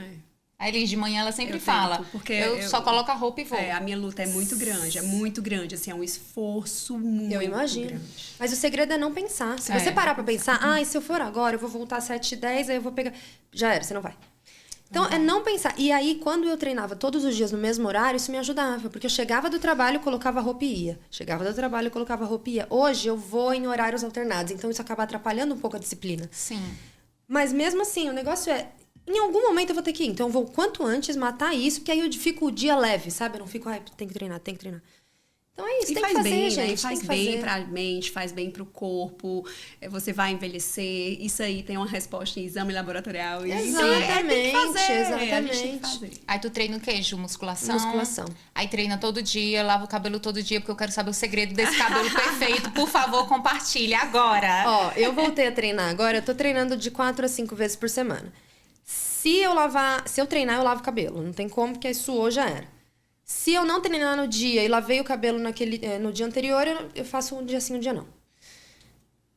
A Elis, de manhã, ela sempre fala, porque eu só coloco a roupa e vou. A minha luta é muito grande, assim, é um esforço muito Eu imagino. grande. Mas o segredo é não pensar. Se você parar pra pensar, se eu for agora, eu vou voltar às 7h10, aí eu vou pegar... Já era, você não vai. Então, é não pensar. E aí, quando eu treinava todos os dias no mesmo horário, isso me ajudava. Porque eu chegava do trabalho, colocava roupa e ia. Chegava do trabalho, colocava roupa e ia. Hoje, eu vou em horários alternados. Então, isso acaba atrapalhando um pouco a disciplina. Sim. Mas mesmo assim, o negócio é... Em algum momento eu vou ter que ir. Então eu vou quanto antes matar isso, porque aí eu fico o dia leve, sabe? Eu não fico, tem que treinar. Então é isso, e tem faz que fazer, bem, gente. né? Faz bem pra mente, faz bem pro corpo. Você vai envelhecer. Isso aí tem uma resposta em exame laboratorial. Exatamente, A gente tem que fazer. Aí tu treina o quê, Ju? Musculação? Musculação. Aí treina todo dia, lava o cabelo todo dia, porque eu quero saber o segredo desse cabelo perfeito. Por favor, compartilhe agora. Ó, eu voltei a treinar agora. Eu tô treinando de 4 a 5 vezes por semana. Se eu treinar, eu lavo o cabelo. Não tem como, porque aí suou, já era. Se eu não treinar no dia e lavei o cabelo no dia anterior, eu faço um dia sim, um dia não.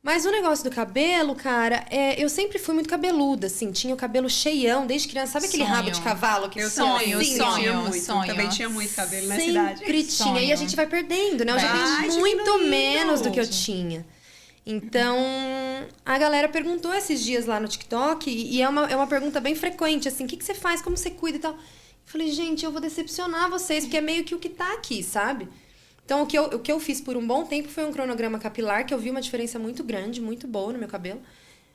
Mas o negócio do cabelo, cara, eu sempre fui muito cabeluda, assim. Tinha o cabelo cheião desde criança. Sabe aquele rabo de cavalo que sonho. Também tinha muito cabelo na cidade. Sempre tinha. E a gente vai perdendo, né? Eu já tenho muito menos do que eu tinha. Então, a galera perguntou esses dias lá no TikTok, e é uma pergunta bem frequente, assim, o que você faz, como você cuida e tal. Eu falei, gente, eu vou decepcionar vocês, porque é meio que o que tá aqui, sabe? Então, o que eu fiz por um bom tempo foi um cronograma capilar, que eu vi uma diferença muito grande, muito boa no meu cabelo.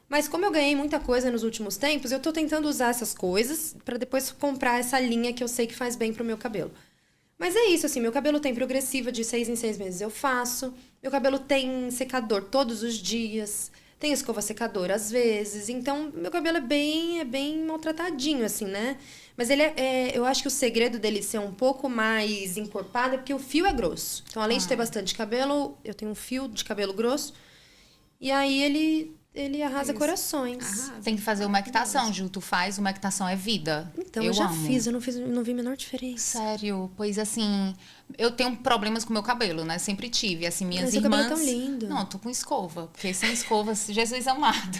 Mas como eu ganhei muita coisa nos últimos tempos, eu tô tentando usar essas coisas pra depois comprar essa linha que eu sei que faz bem pro meu cabelo. Mas é isso, assim, meu cabelo tem progressiva, de 6 em 6 meses eu faço. Meu cabelo tem secador todos os dias. Tem escova secadora às vezes. Então, meu cabelo é bem maltratadinho, assim, né? Mas ele eu acho que o segredo dele ser um pouco mais encorpado é porque o fio é grosso. Então, além de ter bastante cabelo, eu tenho um fio de cabelo grosso. E aí, ele arrasa corações. Tem que fazer uma equitação, Ju. Tu faz, uma equitação é vida. Então, eu já fiz, eu não vi a menor diferença. Sério? Pois assim, eu tenho problemas com meu cabelo, né? Sempre tive. Assim, minhas irmãs... Seu cabelo é tão lindo. Não, eu tô com escova. Porque sem escova, Jesus amado.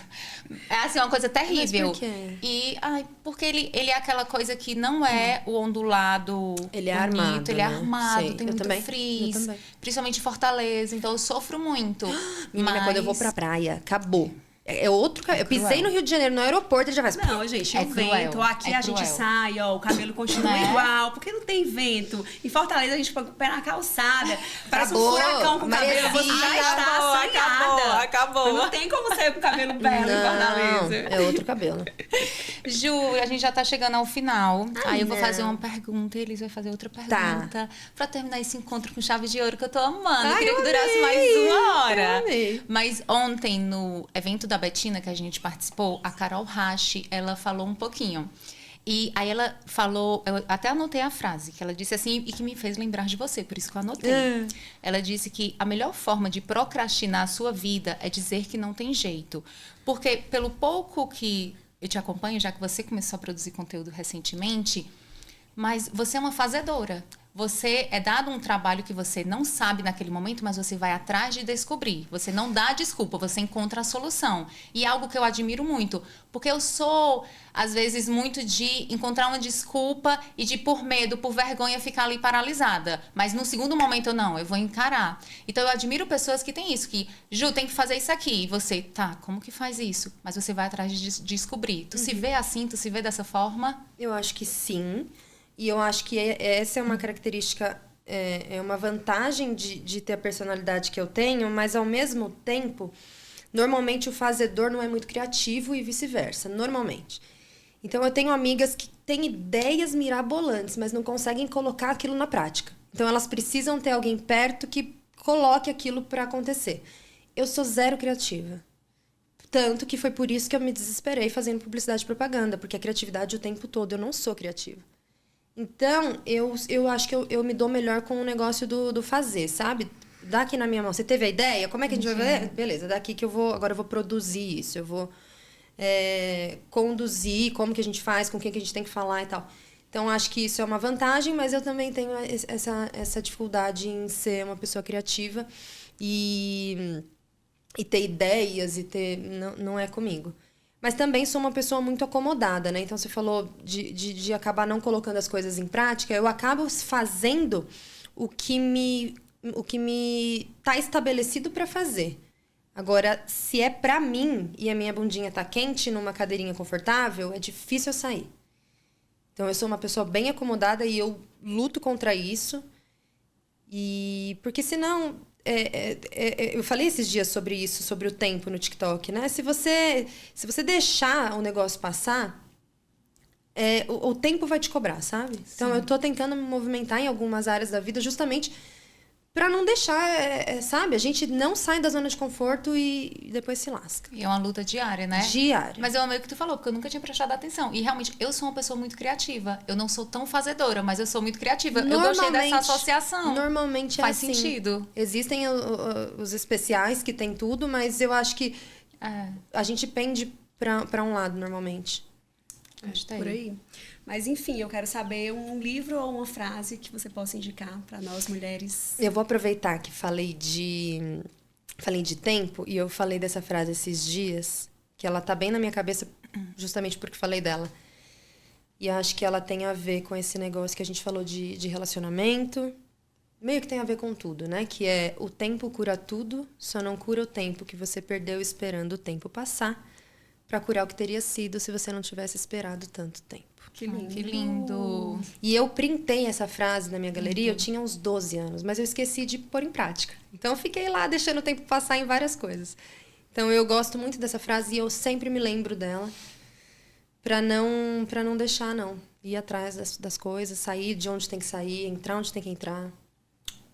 É assim, uma coisa terrível. Mas por quê? E, porque ele é aquela coisa que não é o ondulado ele é bonito. armado, Ele é né? armado, Sei. tem Eu muito também. frizz. Eu também. Principalmente em Fortaleza. Então, eu sofro muito. Menina, quando eu vou pra praia, acabou. É outro cabelo. Eu pisei no Rio de Janeiro, no aeroporto, ele já vai... Não, gente, o vento. Aqui a gente sai, o cabelo continua igual. Porque não tem vento. Em Fortaleza, a gente põe o pé na calçada. Parece um furacão com o cabelo. Você já está assanhada. Acabou. Não tem como sair com o cabelo belo em Fortaleza. É outro cabelo. Ju, a gente já tá chegando ao final. Aí eu vou fazer uma pergunta e eles vão fazer outra pergunta. Pra terminar esse encontro com chave de ouro que eu tô amando. Eu queria que durasse mais 1 hora. Amei. Mas ontem, no evento da Betina que a gente participou, a Carol Rache, ela falou um pouquinho. E aí ela falou, eu até anotei a frase, que ela disse assim, e que me fez lembrar de você, por isso que eu anotei. Ela disse que a melhor forma de procrastinar a sua vida é dizer que não tem jeito. Porque pelo pouco que eu te acompanho, já que você começou a produzir conteúdo recentemente, mas você é uma fazedora. você é dado um trabalho que você não sabe naquele momento, mas você vai atrás de descobrir. Você não dá desculpa, você encontra a solução. E é algo que eu admiro muito, porque eu sou, às vezes, muito de encontrar uma desculpa e de, por medo, por vergonha, ficar ali paralisada. Mas no segundo momento, eu vou encarar. Então, eu admiro pessoas que têm isso, que, Ju, tem que fazer isso aqui. E você, tá, como que faz isso? Mas você vai atrás de descobrir. Tu se vê assim, tu se vê dessa forma? Eu acho que sim. E eu acho que essa é uma característica, é uma vantagem de ter a personalidade que eu tenho, mas ao mesmo tempo, normalmente o fazedor não é muito criativo e vice-versa, normalmente. Então eu tenho amigas que têm ideias mirabolantes, mas não conseguem colocar aquilo na prática. Então elas precisam ter alguém perto que coloque aquilo para acontecer. Eu sou zero criativa. Tanto que foi por isso que eu me desesperei fazendo publicidade e propaganda, porque a criatividade o tempo todo, eu não sou criativa. Então, eu acho que eu me dou melhor com o negócio do fazer, sabe? Dá aqui na minha mão. Você teve a ideia? Como é que a gente vai fazer? Beleza, daqui que agora eu vou produzir isso. Eu vou conduzir como que a gente faz, com quem que a gente tem que falar e tal. Então, acho que isso é uma vantagem, mas eu também tenho essa dificuldade em ser uma pessoa criativa e ter ideias e ter... Não é comigo. Mas também sou uma pessoa muito acomodada, né? Então, você falou de acabar não colocando as coisas em prática. Eu acabo fazendo o que me tá estabelecido para fazer. Agora, se é para mim e a minha bundinha tá quente numa cadeirinha confortável, é difícil eu sair. Então, eu sou uma pessoa bem acomodada e eu luto contra isso. Porque senão... eu falei esses dias sobre isso, sobre o tempo no TikTok, né? Se você deixar o negócio passar, o tempo vai te cobrar, sabe? Sim. Então, eu tô tentando me movimentar em algumas áreas da vida justamente pra não deixar, sabe? A gente não sai da zona de conforto e depois se lasca. E é uma luta diária, né? Diária. Mas eu amei o que tu falou, porque eu nunca tinha prestado atenção. E realmente, eu sou uma pessoa muito criativa. Eu não sou tão fazedora, mas eu sou muito criativa. Eu gostei dessa associação. Normalmente faz assim. sentido. Existem os especiais que tem tudo, mas eu acho que a gente pende pra um lado, normalmente. Gostei. Por aí. Mas, enfim, eu quero saber um livro ou uma frase que você possa indicar para nós, mulheres. Eu vou aproveitar que falei de tempo e eu falei dessa frase esses dias, que ela tá bem na minha cabeça justamente porque falei dela. E acho que ela tem a ver com esse negócio que a gente falou de relacionamento. Meio que tem a ver com tudo, né? Que é: o tempo cura tudo, só não cura o tempo que você perdeu esperando o tempo passar para curar o que teria sido se você não tivesse esperado tanto tempo. Que lindo. Que lindo. E eu printei essa frase na minha galeria, eu tinha uns 12 anos, mas eu esqueci de pôr em prática. Então eu fiquei lá deixando o tempo passar em várias coisas. Então eu gosto muito dessa frase e eu sempre me lembro dela pra não deixar, ir atrás das coisas, sair de onde tem que sair, entrar onde tem que entrar.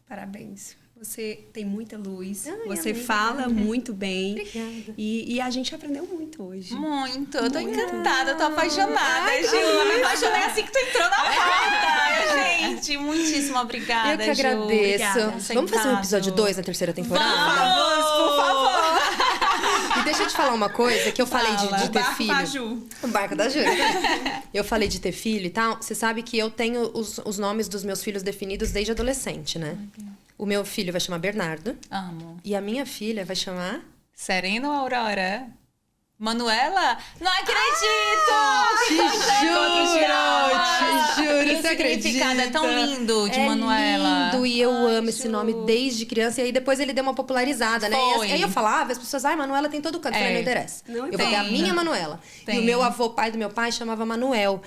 Parabéns. Você tem muita luz, você amiga. fala muito bem. Obrigada. E a gente aprendeu muito hoje. Muito. Eu tô encantada, eu tô apaixonada, Ju. Eu me apaixonei assim que tu entrou na porta. Gente, muitíssimo obrigada, Eu que agradeço. Obrigada. Vamos fazer um episódio 2 na terceira temporada? Vamos, por favor. E deixa eu te falar uma coisa, que eu falei de ter filho. Da Ju. O barco da Ju. Eu falei de ter filho e tal. Você sabe que eu tenho os nomes dos meus filhos definidos desde adolescente, né? O meu filho vai chamar Bernardo. Amo. E a minha filha vai chamar... Serena ou Aurora? Manuela? Não acredito! Te juro, Esse você acredita? significado é tão lindo de Manuela. É lindo e eu amo esse nome desde criança. E aí depois ele deu uma popularizada, né? Foi. E aí eu falava, as pessoas, Manuela tem todo canto. Eu falei, não interessa. Não Eu vou ter a tem. minha Manuela. Tem. E o meu avô, pai do meu pai, chamava Manuel.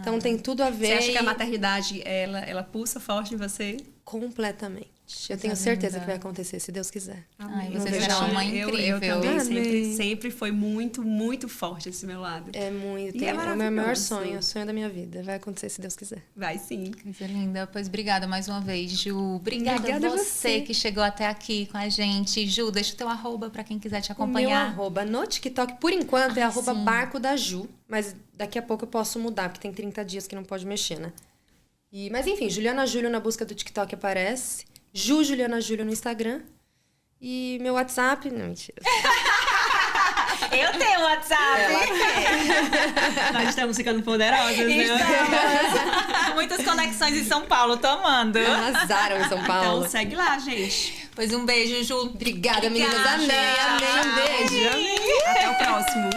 Então tem tudo a ver. Você acha que a maternidade, ela pulsa forte em você? Completamente. Eu tenho certeza que vai acontecer, se Deus quiser. Ai, Não você vejo será a hora. uma Eu incrível. também Amém. sempre foi muito, muito forte esse meu lado. É muito. E é É o meu maior maravilhoso. sonho, o sonho da minha vida. Vai acontecer, se Deus quiser. Vai sim. Coisa linda. Pois obrigada mais uma vez, Ju. Obrigada a a você você. que chegou até aqui com a gente. Ju, deixa o teu arroba pra quem quiser te O meu acompanhar. arroba no TikTok, por enquanto, é Ah, arroba sim. barco da Ju. Mas daqui a pouco eu posso mudar, porque tem 30 dias que não pode mexer, né? Mas enfim, Juliana Júlio na busca do TikTok aparece. Juliana Júlio no Instagram. E meu WhatsApp... Não, mentira. Eu tenho WhatsApp. Nós estamos ficando poderosas, né? Estamos. Muitas conexões em São Paulo, tô amando. Arrasaram em São Paulo. Então segue lá, gente. Pois um beijo, Ju. Obrigada, meninas. Amei, amei. Um beijo. Até o próximo.